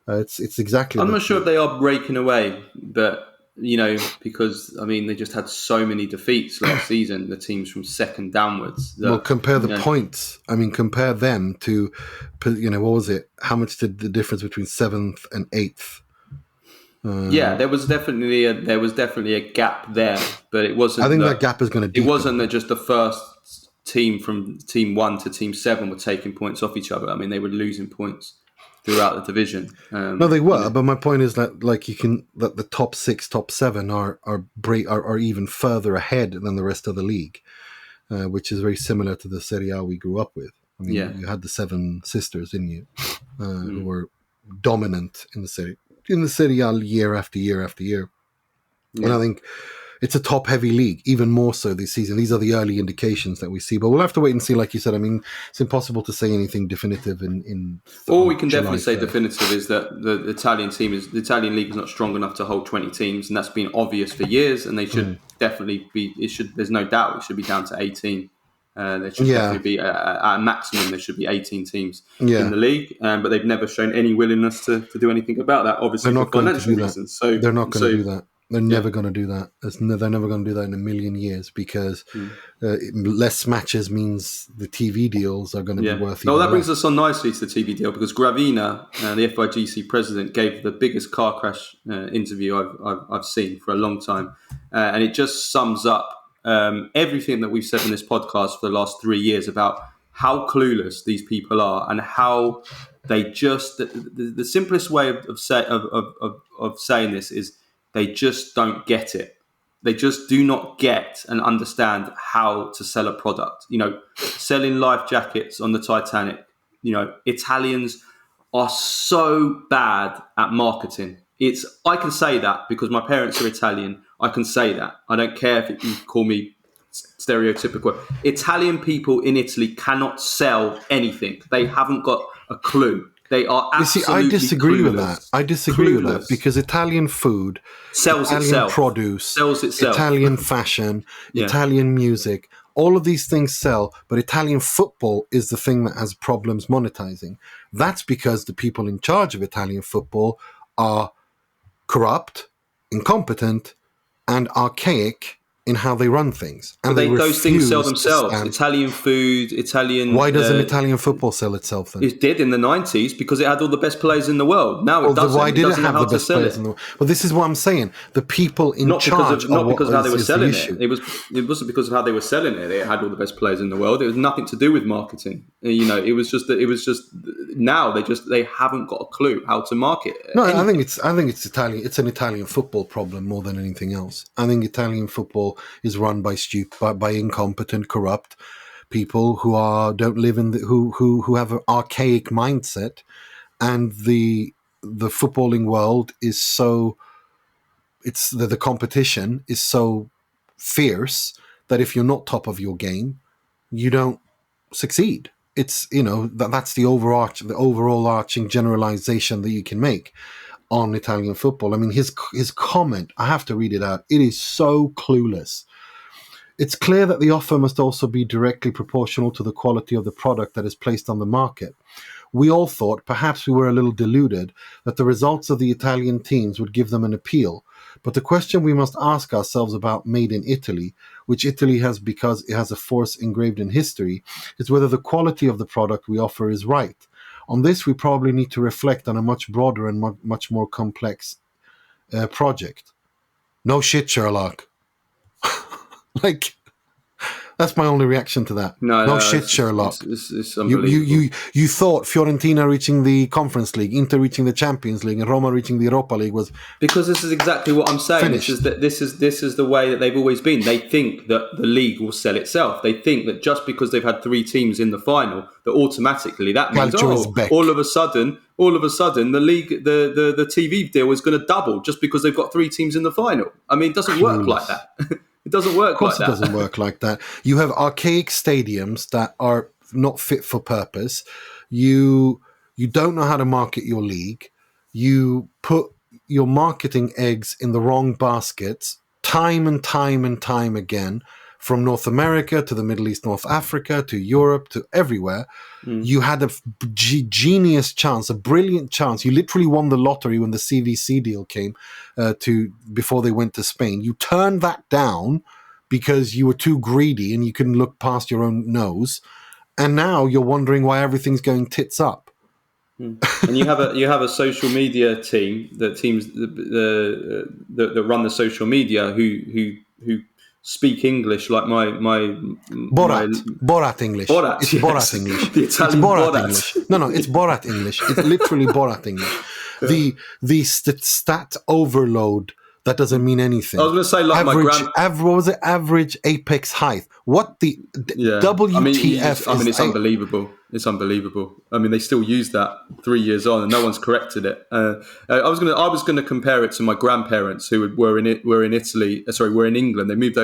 C: It's exactly.
B: I'm not sure if they are breaking away, but because they just had so many defeats last season. The teams from second downwards.
C: Well, compare the points. I mean, compare them to, what was it? How much did the difference between 7th and 8th?
B: There was definitely a gap there, but it wasn't.
C: I think that gap is going to deepen.
B: It wasn't that just the first team from team 1 to team 7 were taking points off each other. I mean, they were losing points throughout the division.
C: No, they were. But my point is that that the top 6, top 7 are even further ahead than the rest of the league, which is very similar to the Serie A we grew up with. I mean, you had the 7 sisters, didn't you, who were dominant in the Serie A year after year after year. Yeah. And I think it's a top-heavy league, even more so this season. These are the early indications that we see. But we'll have to wait and see, like you said. I mean, it's impossible to say anything definitive in
B: all we can definitely say definitive is that the Italian league is not strong enough to hold 20 teams, and that's been obvious for years, and they should definitely be, there's no doubt it should be down to 18. There should definitely be, at a maximum, there should be 18 teams in the league, but they've never shown any willingness to do anything about that, obviously, for financial reasons. So
C: they're not going to do that. They're never going to do that. They're never going to do that in a million years, because less matches means the TV deals are going to be worth.
B: That brings us on nicely to the TV deal, because Gravina, the FIGC president, gave the biggest car crash interview I've seen for a long time, and it just sums up everything that we've said in this podcast for the last 3 years about how clueless these people are, and how they just the simplest way of saying this is, they just don't get it. They just do not get and understand how to sell a product. Selling life jackets on the Titanic. Italians are so bad at marketing. I can say that because my parents are Italian. I can say that. I don't care if you call me stereotypical. Italian people in Italy cannot sell anything. They haven't got a clue. They are absolutely
C: I disagree
B: clueless.
C: with that. I disagree with that, because Italian food, Italian produce, sells itself. Italian fashion, Italian music, all of these things sell, but Italian football is the thing that has problems monetizing. That's because the people in charge of Italian football are corrupt, incompetent, and archaic in how they run things. And
B: those things sell themselves. Italian food, Italian...
C: Why doesn't Italian football sell itself then?
B: It did in the 90s because it had all the best players in the world. Now it doesn't.
C: Why did it have the best players in the world? Well, this is what I'm saying. The people in charge...
B: Not because of how they were selling it. It wasn't because of how they were selling it. It had all the best players in the world. It was nothing to do with marketing. It was just now they haven't got a clue how to market it.
C: No, I think it's Italian. It's an Italian football problem more than anything else. I think Italian football is run by incompetent, corrupt people who don't live in who have an archaic mindset, and the footballing world is so the competition is so fierce that if you're not top of your game, you don't succeed. It's that's the overall arching generalization that you can make on Italian football. I mean, his comment, I have to read it out. It is so clueless. It's clear that the offer must also be directly proportional to the quality of the product that is placed on the market. We all thought, perhaps we were a little deluded, that the results of the Italian teams would give them an appeal. But the question we must ask ourselves about Made in Italy, which Italy has because it has a force engraved in history, is whether the quality of the product we offer is right. On this, we probably need to reflect on a much broader and much more complex project. No shit, Sherlock. Like, that's my only reaction to that. No shit, Sherlock.
B: It's unbelievable.
C: You thought Fiorentina reaching the Conference League, Inter reaching the Champions League, and Roma reaching the Europa League was
B: because this is exactly what I'm saying. This is the way that they've always been. They think that the league will sell itself. They think that just because they've had 3 teams in the final, that automatically that means all of a sudden the league, the TV deal is going to double just because they've got 3 teams in the final. I mean, it doesn't work like that. It doesn't work like that.
C: Of course it doesn't work like that. You have archaic stadiums that are not fit for purpose. You don't know how to market your league. You put your marketing eggs in the wrong baskets time and time and time again, from North America to the Middle East, North Africa, to Europe, to everywhere. You had a genius chance, a brilliant chance. You literally won the lottery when the CVC deal came before they went to Spain. You turned that down because you were too greedy and you couldn't look past your own nose. And now you're wondering why everything's going tits up.
B: And you have a social media team, that run the social media who speak English like my
C: Borat English. It's
B: yes.
C: Borat English.
B: The Italian
C: it's Borat
B: Borat.
C: English. No, it's Borat English. It's literally Borat English. The stat overload that doesn't mean anything.
B: I was going to say like
C: what was it? Average apex height. What the WTF?
B: It's unbelievable. It's unbelievable. I mean, they still use that 3 years on, and no one's corrected it. I was going to compare it to my grandparents who were in England. They moved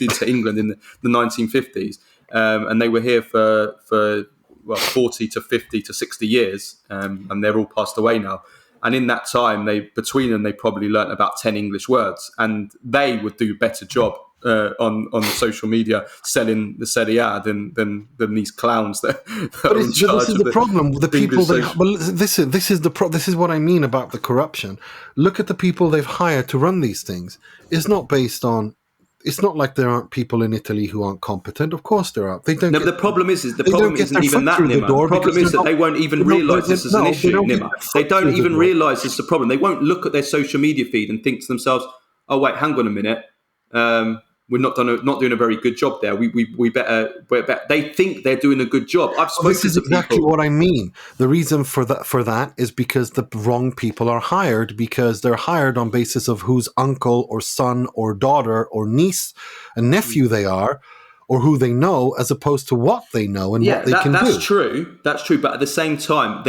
B: into England in the 1950s, and they were here for 40 to 50 to 60 years, and they're all passed away now. And in that time, between them, they probably learnt about 10 English words, and they would do a better job on the social media selling the Serie A than these clowns that are in charge.
C: This is the problem. The people this is what I mean about the corruption. Look at the people they've hired to run these things. It's not like there aren't people in Italy who aren't competent. Of course there are.
B: The problem isn't even that, Nima. The problem is that they won't even realise this is an issue, Nima. They don't even realise this is a problem. They won't look at their social media feed and think to themselves, "Oh wait, hang on a minute. We're not doing a very good job there. We better. They think they're doing a good job." I've spoken
C: this is
B: to
C: exactly
B: people.
C: what I mean. The reason for that is because the wrong people are hired, because they're hired on basis of whose uncle or son or daughter or niece and nephew they are, or who they know, as opposed to what they know and what they can do.
B: That's true. That's true. But at the same time,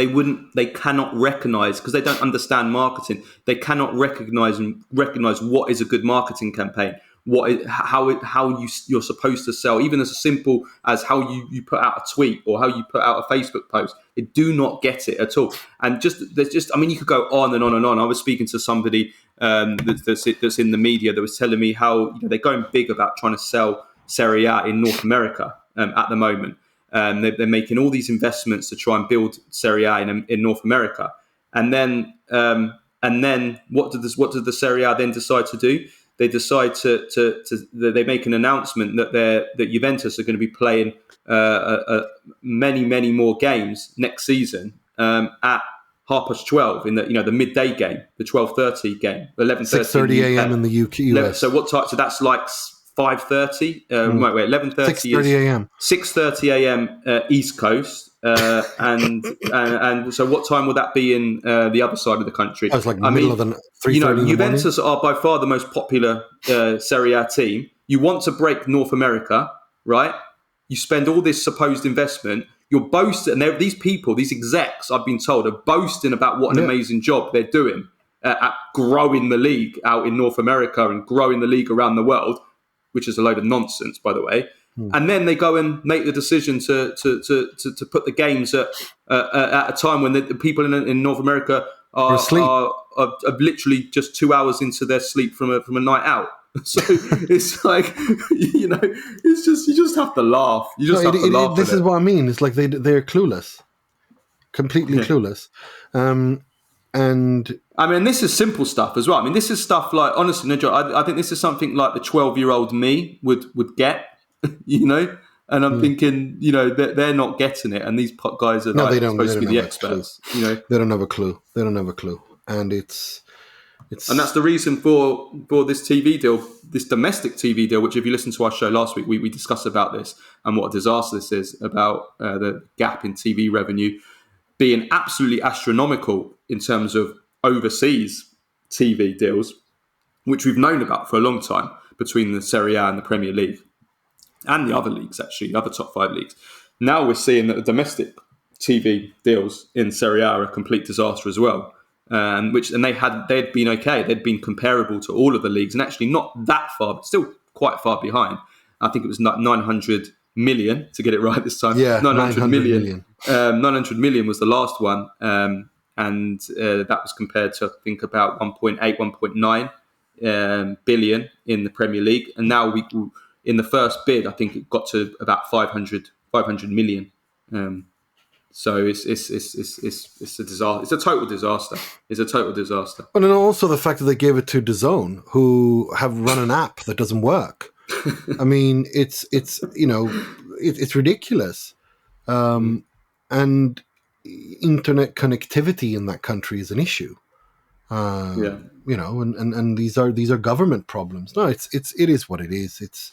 B: they cannot recognise, because they don't understand marketing. They cannot recognise what is a good marketing campaign. How you're supposed to sell, even as simple as how you put out a tweet or how you put out a Facebook post. They do not get it at all. And you could go on and on and on. I was speaking to somebody that's in the media that was telling me how they're going big about trying to sell Serie A in North America at the moment. They're making all these investments to try and build Serie A in North America. And then what did the Serie A then decide to do? They decide they make an announcement that Juventus are going to be playing many more games next season at 12:30 in the midday game, the 12:30 game, 11:30
C: 6:30 a.m. in the US.
B: So what time? So that's like 5:30. 11:30
C: a.m.
B: 6:30 a.m. East Coast. And so what time will that be in the other side of the country?
C: It's like middle of the 3:30
B: Juventus are by far the most popular Serie A team. You want to break North America, right? You spend all this supposed investment. You're boasting, and these people, these execs, I've been told, are boasting about what an amazing job they're doing at growing the league out in North America and growing the league around the world, which is a load of nonsense, by the way. And then they go and make the decision to put the games at a time when the people in North America are literally just 2 hours into their sleep from a night out. So it's like, it's just, you just have to laugh. You just have to laugh.
C: This is what I mean. It's like they're clueless, completely clueless. And
B: I mean, this is simple stuff as well. I mean, this is stuff like, honestly, no joke, I think this is something like the 12-year-old me would get, And I'm thinking, they're not getting it, and these guys are supposed to be the experts.
C: They don't have a clue. And
B: and that's the reason for this TV deal, this domestic TV deal. Which, if you listen to our show last week, we discussed about this and what a disaster this is about the gap in TV revenue being absolutely astronomical in terms of overseas TV deals, which we've known about for a long time between the Serie A and the Premier League. And the other leagues, actually, the other top 5 leagues. Now we're seeing that the domestic TV deals in Serie A are a complete disaster as well. And they'd been okay. They'd been comparable to all of the leagues, and actually not that far, but still quite far behind. I think it was 900 million to get it right this time.
C: Yeah, 900 million.
B: 900 million was the last one, and that was compared to, I think, about 1.8, 1.9 billion in the Premier League, and now in the first bid, I think it got to about 500 million. So it's a disaster. It's a total disaster.
C: But then also the fact that they gave it to DAZN, who have run an app that doesn't work. I mean, it's ridiculous. And internet connectivity in that country is an issue. And these are government problems. No, it is what it is. It's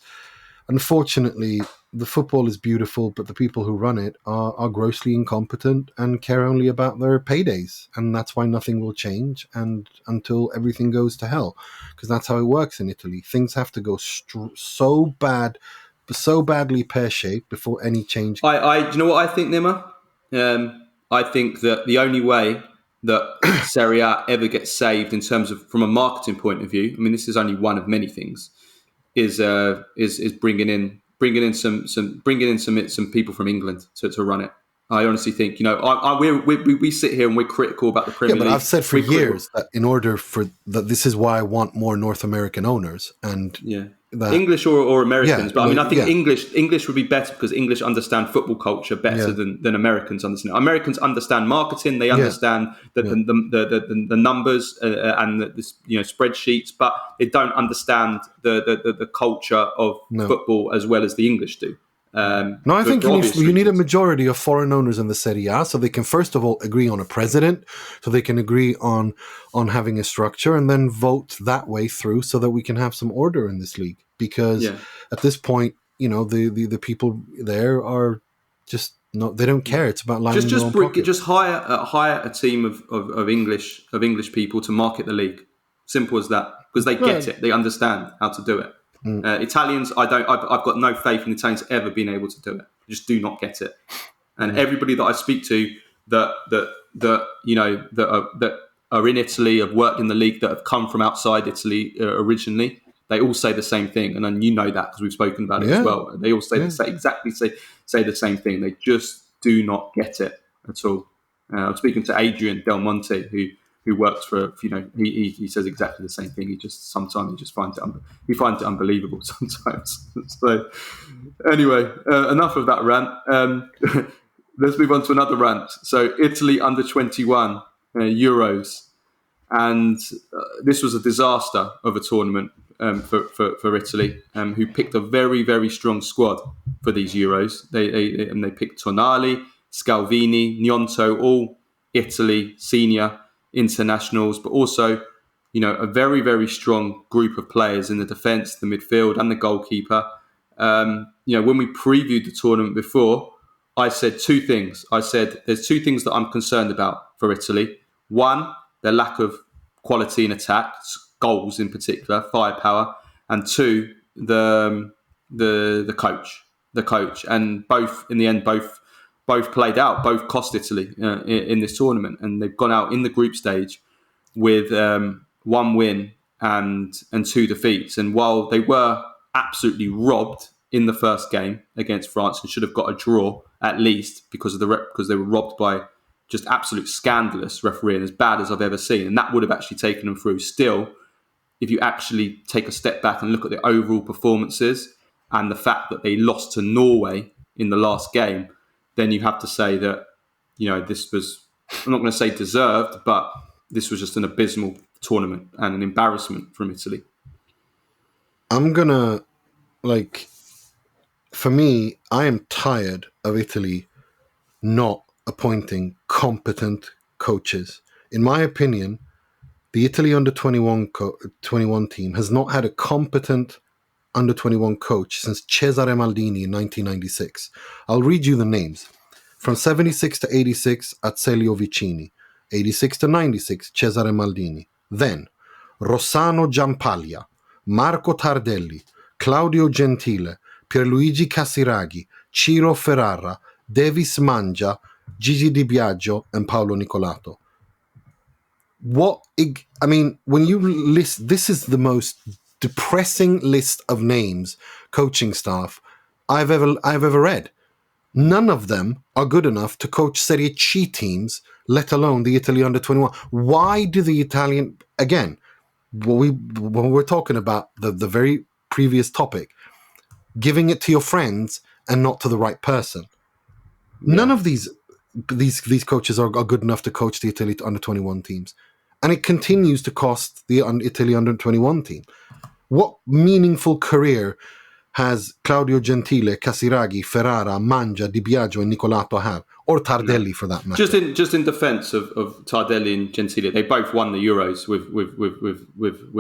C: unfortunately, the football is beautiful, but the people who run it are grossly incompetent and care only about their paydays, and that's why nothing will change and until everything goes to hell, because that's how it works in Italy. Things have to go so badly pear-shaped before any change.
B: Do you know what I think, Nima? I think that the only way that Serie A ever gets saved in terms of, from a marketing point of view, I mean, this is only one of many things, is bringing in some people from England to run it. I honestly think, we sit here and we're critical about the Premier League.
C: Yeah, but I've said for years that in order this is why I want more North American owners and
B: English or Americans. But I mean, I think English would be better because English understand football culture better than Americans understand. Americans understand marketing. They understand the numbers and the spreadsheets, but they don't understand the culture of football as well as the English do.
C: I think you need a majority of foreign owners in the Serie A, so they can first of all agree on a president, so they can agree on having a structure, and then vote that way through, so that we can have some order in this league. Because at this point, the people there are just they don't care. It's about lining their own pocket.
B: Just hire a team of English people to market the league. Simple as that. Because they get it, they understand how to do it. Italians, I've got no faith in Italians ever being able to do it. I just do not get it. And everybody that I speak to that are in Italy, have worked in the league, that have come from outside Italy originally, they all say the same thing. And then that because we've spoken about it as well. They all say say the same thing. They just do not get it at all. I'm speaking to Adrian Del Monte, who works for, he says exactly the same thing. He finds it unbelievable sometimes. So anyway, enough of that rant. Let's move on to another rant. So Italy under 21 Euros, and this was a disaster of a tournament for Italy, who picked a very, very strong squad for these Euros. They picked Tonali, Scalvini, Gnonto, all Italy senior internationals, but also, a very, very strong group of players in the defence, the midfield, and the goalkeeper. When we previewed the tournament before, I said two things. I said there's two things that I'm concerned about for Italy. One, their lack of quality in attack, goals in particular, firepower, and two, the coach, and both in the end, both played out, both cost Italy in this tournament, and they've gone out in the group stage with one win and two defeats. And while they were absolutely robbed in the first game against France and should have got a draw at least because they were robbed by just absolute scandalous refereeing, as bad as I've ever seen, and that would have actually taken them through. Still, if you actually take a step back and look at the overall performances and the fact that they lost to Norway in the last game, then you have to say that, this was, I'm not going to say deserved, but this was just an abysmal tournament and an embarrassment from Italy.
C: I'm going to, for me, I am tired of Italy not appointing competent coaches. In my opinion, the Italy under-21 21 team has not had a competent under-21 coach since Cesare Maldini in 1996. I'll read you the names. From 76 to 86, Azeglio Vicini. 86 to 96, Cesare Maldini. Then, Rossano Giampaglia, Marco Tardelli, Claudio Gentile, Pierluigi Casiraghi, Ciro Ferrara, Davis Mangia, Gigi Di Biagio, and Paolo Nicolato. When you list, this is the most depressing list of names, coaching staff I've ever read. None of them are good enough to coach Serie C teams, let alone the Italy under-21. Why do the Italian, again, when we're talking about the very previous topic, giving it to your friends and not to the right person? Yeah. None of these coaches are good enough to coach the Italy under-21 teams. And it continues to cost the Italy under-21 team. What meaningful career has Claudio Gentile, Casiraghi, Ferrara, Mangia, Di Biagio, and Nicolato have? Or Tardelli, for that matter.
B: Just in defence of Tardelli and Gentile, they both won the Euros with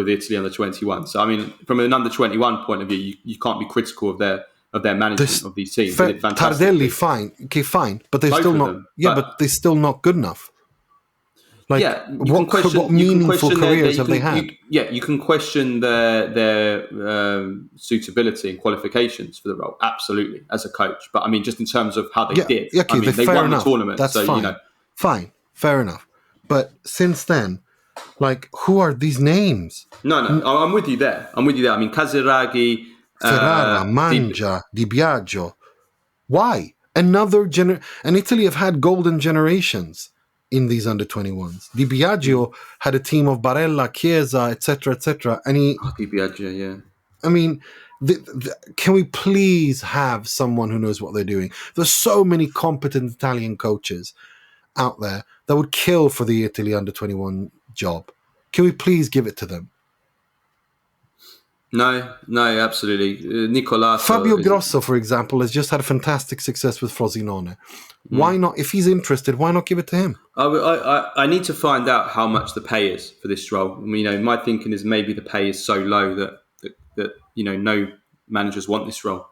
B: Italy under-21. So, from an under-21 point of view, you can't be critical of their management of these teams.
C: Tardelli, fine, but they're still not. But they're still not good enough. What meaningful careers have they had?
B: You can question their suitability and qualifications for the role, absolutely, as a coach. But just in terms of how they did, they won the tournament.
C: That's fine. Fine, fair enough. But since then, who are these names?
B: No, I'm with you there. Casiraghi,
C: Ferrara, Mangia, Di Biagio. Why? And Italy have had golden generations in these under-21s. Di Biagio had a team of Barella, Chiesa, etc., and
B: Di Biagio, yeah.
C: Can we please have someone who knows what they're doing? There's so many competent Italian coaches out there that would kill for the Italy under-21 job. Can we please give it to them?
B: No, absolutely. Nicolato.
C: Fabio Grosso, for example, has just had fantastic success with Frosinone. Why not? If he's interested, why not give it to him?
B: I need to find out how much the pay is for this role. My thinking is maybe the pay is so low that no managers want this role.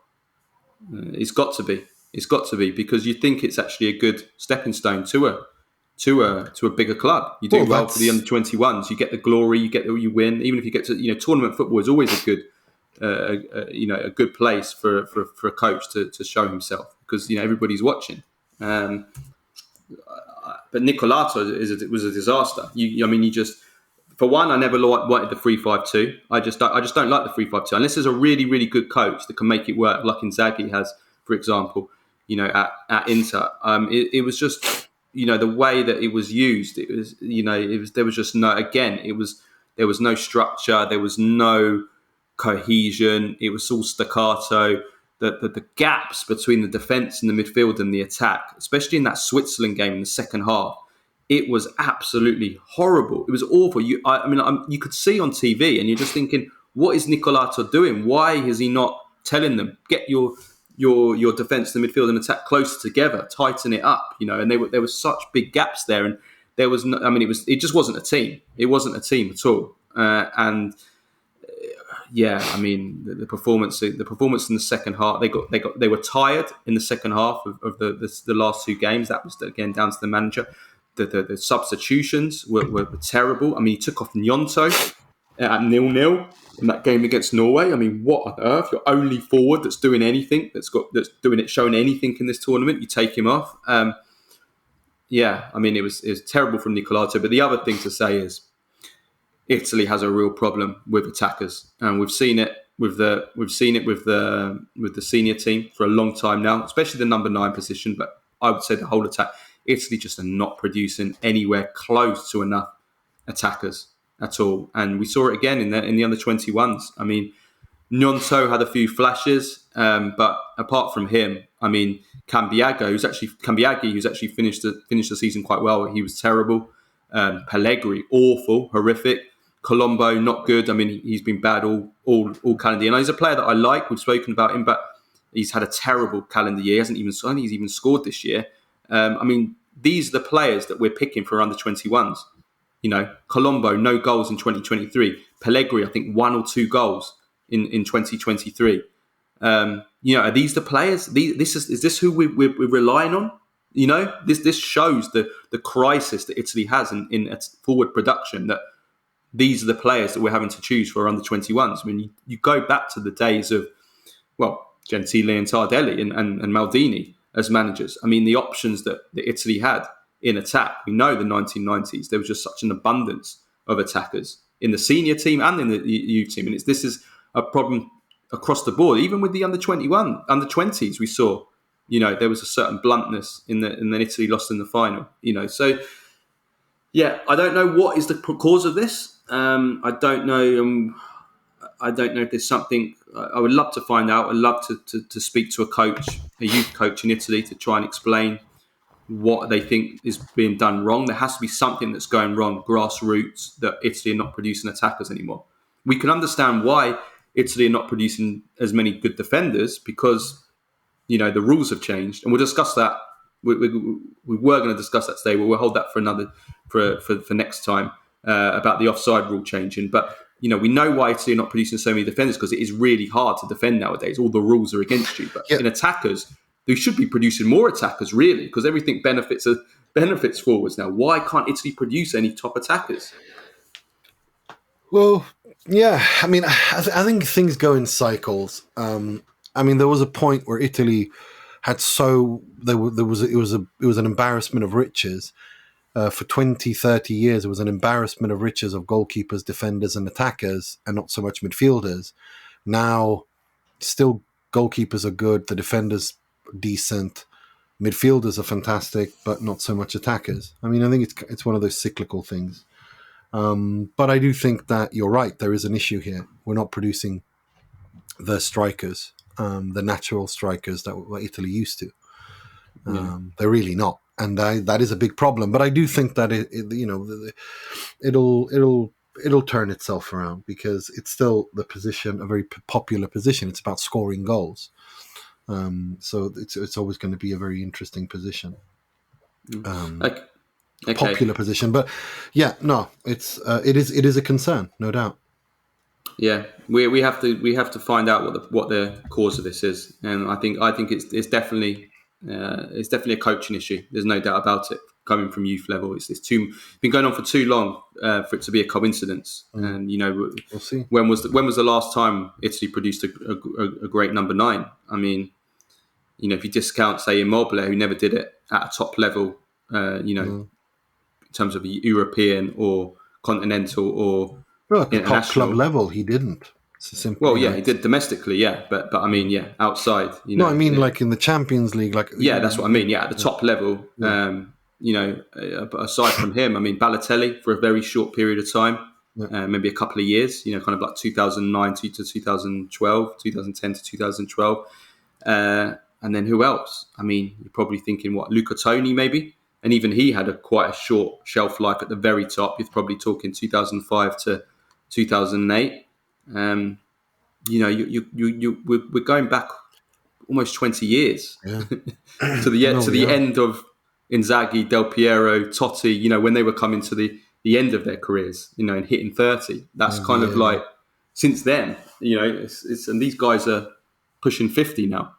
B: It's got to be because you think it's actually a good stepping stone to a bigger club. You do well for the under-21s. You get the glory. You win. Even if you get to tournament football is always a good a good place for a coach to show himself because everybody's watching. But Nicolato was a disaster. For one, I never wanted the 3-5-2. I just don't like the 3-5-2 unless there's a really, really good coach that can make it work, like Inzaghi has, for example. At Inter, it was just the way that it was used. It was there was just there was no structure. There was no cohesion. It was all staccato. The gaps between the defence and the midfield and the attack, especially in that Switzerland game in the second half, it was absolutely horrible. It was awful. You could see on TV, and you're just thinking, what is Nicolato doing? Why is he not telling them get your defence, the midfield, and attack closer together, tighten it up? And there were such big gaps there, and there was no, it just wasn't a team. It wasn't a team at all, the performance in the second half, they were tired in the second half of the last two games. That was again down to the manager. The substitutions were terrible. He took off Gnonto at 0-0 in that game against Norway. What on earth? Your only forward that's doing anything, showing anything in this tournament, you take him off. It was terrible from Nicolato. But the other thing to say is, Italy has a real problem with attackers, and we've seen it with the senior team for a long time now, especially the number 9 position. But I would say the whole attack, Italy just are not producing anywhere close to enough attackers. at all. And we saw it again in the under 21s. I mean, Gnonto had a few flashes, but apart from him, I mean, Cambiaghi, who's actually finished the season quite well. He was terrible. Pellegrini, awful, horrific. Colombo, not good. I mean, he's been bad all calendar year. And he's a player that I like. We've spoken about him, but he's had a terrible calendar year. I think he's even scored this year. I mean, these are the players that we're picking for under 21s. You know, Colombo, no goals in 2023. Pellegrini, I think 1 or 2 goals in 2023. You know, are these the players? Is this who we're relying on? You know, this shows the crisis that Italy has in its forward production, that these are the players that we're having to choose for under 21s. I mean, you go back to the days of, well, Gentile and Tardelli and Maldini as managers. I mean, the options that Italy had in attack, we know the 1990s, there was just such an abundance of attackers in the senior team and in the youth team. And this is a problem across the board. Even with the under 20s, we saw, you know, there was a certain bluntness and then Italy lost in the final, you know. So, yeah, I don't know what is the cause of this. I don't know. I don't know if there's something. I would love to find out. I'd love to speak to a youth coach in Italy, to try and explain what they think is being done wrong. There has to be something that's going wrong, grassroots, that Italy are not producing attackers anymore. We can understand why Italy are not producing as many good defenders, because, you know, the rules have changed, and we'll discuss that. We were going to discuss that today, but we'll hold that for next time, about the offside rule changing. But, you know, we know why Italy are not producing so many defenders, because it is really hard to defend nowadays. All the rules are against you. But in attackers, they should be producing more attackers, really, because everything benefits forwards now. Why can't Italy produce any top attackers?
C: Well, yeah, I mean, I think things go in cycles. I mean, there was a point where Italy had it was an embarrassment of riches. For 20, 30 years, it was an embarrassment of riches of goalkeepers, defenders, and attackers, and not so much midfielders. Now, still, goalkeepers are good, the defenders decent, midfielders are fantastic, but not so much attackers. I mean, I think it's one of those cyclical things. But I do think that you're right. There is an issue here. We're not producing the strikers, the natural strikers that Italy used to. They're really not. And that is a big problem. But I do think that it'll turn itself around, because it's still the position, a very popular position. It's about scoring goals. So it's always going to be a very interesting position. Popular position. But yeah, no, it is a concern, no doubt.
B: Yeah, we have to find out what the cause of this is, and I think it's definitely a coaching issue. There's no doubt about it. Coming from youth level, it's been going on for too long for it to be a coincidence. And you know,
C: we'll see.
B: When was the last time Italy produced a great number 9? I mean, you know, if you discount, say, Immobile, who never did it at a top level, in terms of European or continental or
C: at the top club level, he didn't.
B: He did domestically, but I mean, outside. You know,
C: no, I mean, like in the Champions League, like
B: that's what I mean. Yeah, at the top level, aside from him, I mean, Balotelli for a very short period of time, maybe a couple of years. You know, kind of like 2009 to 2012, 2010 to 2012, and then who else? I mean, you're probably thinking Luca Toni maybe, and even he had quite a short shelf life at the very top. You're probably talking 2005 to 2008. We're going back almost 20 years to the end of Inzaghi, Del Piero, Totti. You know, when they were coming to the end of their careers, you know, and hitting 30. That's like since then. You know, it's and these guys are pushing 50 now.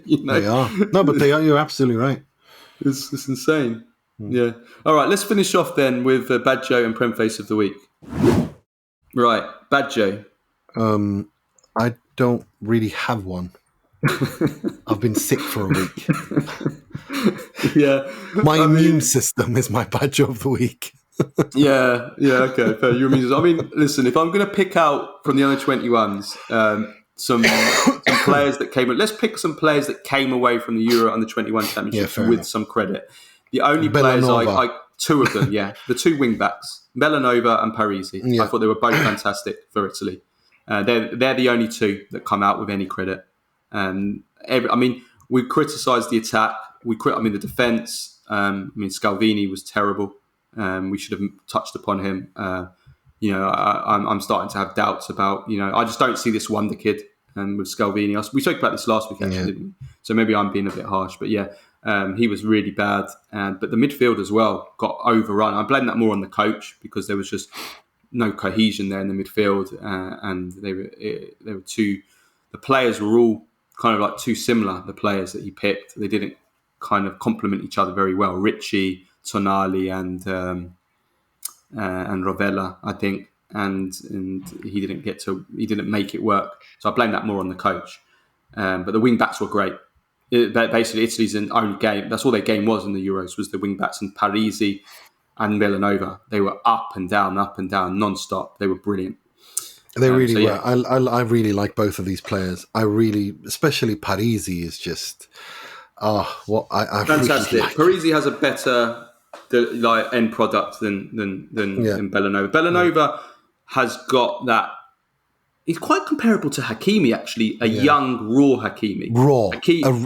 B: You know?
C: They are. No, but they are. You're absolutely right.
B: It's insane. Yeah. All right. Let's finish off then with Baggio and Premface of the week. Right, Baggio.
C: I don't really have one. I've been sick for a week. My immune system is my Baggio of the week.
B: Okay. Fair. Your immune system. I mean, listen, if I'm going to pick out from the under 21s some players that came. Let's pick some players that came away from the Euro under 21 Championship with some credit. The only players two of them, the two wing backs. Bellanova and Parisi.
C: Yeah.
B: I thought they were both fantastic for Italy. They're the only two that come out with any credit. We criticised the attack. The defence. Scalvini was terrible. We should have touched upon him. I'm starting to have doubts about. I just don't see this wonder kid with Scalvini. We spoke about this last week, actually, didn't we? So maybe I'm being a bit harsh, but yeah, he was really bad. But the midfield as well got overrun. I blame that more on the coach because there was just no cohesion there in the midfield, and they were too. The players were all kind of like too similar. The players that he picked, they didn't kind of complement each other very well. Ricci, Tonali, and Rovella, I think, and he didn't make it work. So I blame that more on the coach. But the wing backs were great. Basically, Italy's own game. That's all their game was in the Euros, was the wing backs, and Parisi and Villanova. They were up and down, non-stop. They were brilliant.
C: They really were. I really like both of these players. Especially Parisi is just, I
B: fantastic.
C: Really like
B: Parisi has a better end product than Bellanova. Bellanova has got that. He's quite comparable to Hakimi, actually, young, raw Hakimi.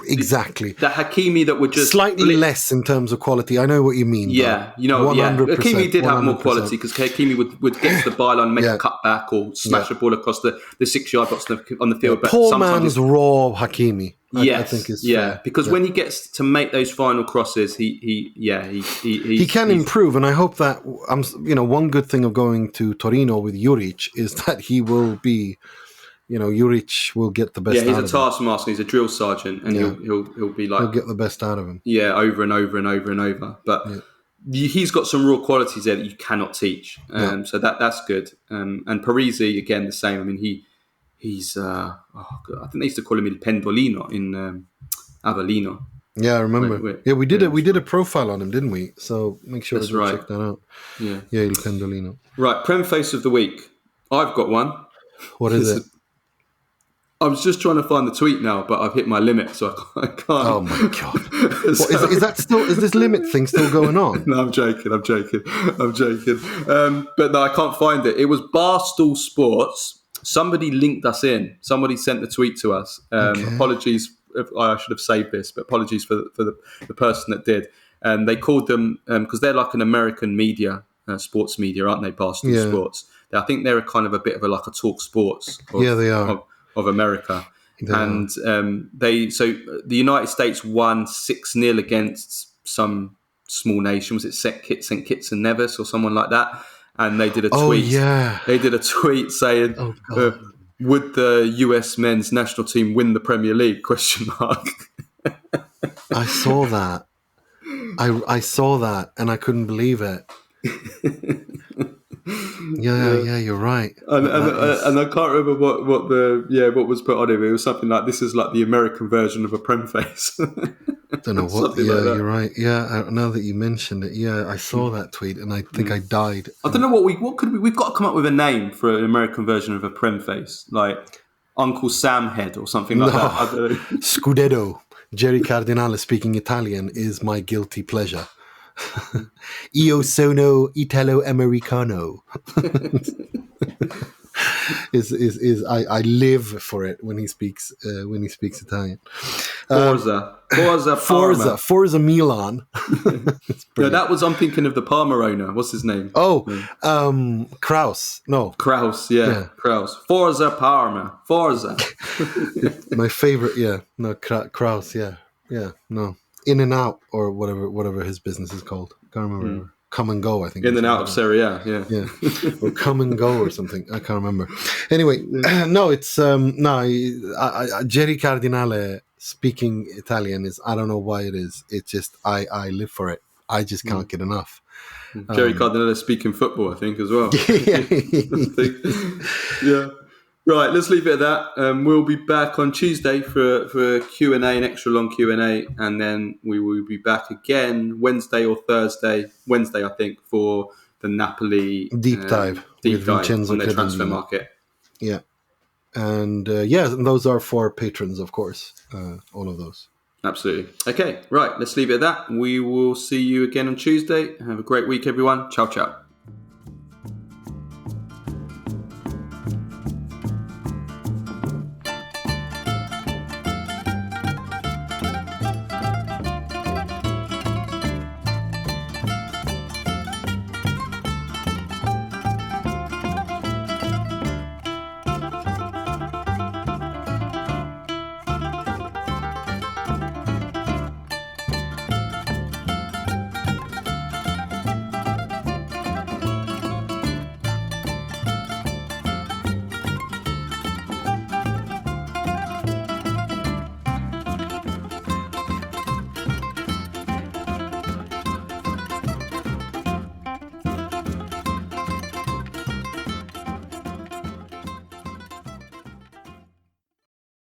C: Exactly.
B: The Hakimi that would just...
C: Slightly less in terms of quality. I know what you mean.
B: 100%. Hakimi did have more quality because Hakimi would get to the byline and make a cutback or smash a ball across the 6-yard box on the field. But
C: poor man's raw Hakimi. I think is fair.
B: Because when he gets to make those final crosses, he
C: can improve, and I hope that one good thing of going to Torino with Juric is that he will be, Juric will get the best.
B: Yeah, he's a taskmaster. He's a drill sergeant, and he'll be like,
C: he'll get the best out of him.
B: Yeah, over and over and over and over. But he's got some raw qualities there that you cannot teach. So that's good. And Parisi again the same. I mean He's, I think they used to call him Il Pendolino in Avellino.
C: Yeah, I remember. We did a profile on him, didn't we? So make sure to check that out. Yeah, Il Pendolino.
B: Right, Premface of the week. I've got one.
C: What is it?
B: I was just trying to find the tweet now, but I've hit my limit, so I can't.
C: Oh my god! Is this limit thing still going on?
B: No, I'm joking. But no, I can't find it. It was Barstool Sports. Somebody linked us in. Somebody sent the tweet to us. Apologies, I should have saved this, but apologies for the person that did. They called them, because they're like an American media, sports media, aren't they, Barstool Sports? I think they're kind of a bit of a Talk Sports
C: they are.
B: Of America. And the United States won 6-0 against some small nation. Was it St. Kitts and Nevis or someone like that? And they did a tweet.
C: Oh, yeah.
B: They did a tweet saying, would the US men's national team win the Premier League? ?
C: I saw that. I saw that and I couldn't believe it. Yeah, you're right.
B: And I can't remember what was put on it. It was something like, this is like the American version of a Premface.
C: Don't know what. You're right. Yeah, now that you mentioned it, I saw that tweet and I think I died.
B: I don't know we've got to come up with a name for an American version of a Premface, like Uncle Sam Head or something like that. I don't know.
C: Scudetto. Jerry Cardinale speaking Italian is my guilty pleasure. Io sono Italo-Americano. I live for it when he speaks Italian. Forza Milan.
B: No, that was, I'm thinking of the Parma owner. What's his name?
C: Kraus. No,
B: Kraus. Yeah, Kraus. Forza Parma. Forza.
C: My favorite. Yeah, no, Kraus. Yeah, no. In and Out or whatever his business is called. Can't remember. Come and Go, I think.
B: In and Out of Serie A, yeah.
C: Or Come and Go or something. I can't remember. Anyway, no, it's Jerry Cardinale speaking Italian is, I don't know why it is. It's just I live for it. I just can't get enough.
B: Jerry Cardinale speaking football, I think, as well. Yeah. Right, let's leave it at that. We'll be back on Tuesday for a Q&A, an extra long Q&A, and then we will be back again Wednesday or Thursday. Wednesday, I think, for the Napoli
C: deep dive
B: on the transfer market.
C: Yeah. And and those are for patrons, of course, all of those.
B: Absolutely. Okay, right, let's leave it at that. We will see you again on Tuesday. Have a great week, everyone. Ciao, ciao.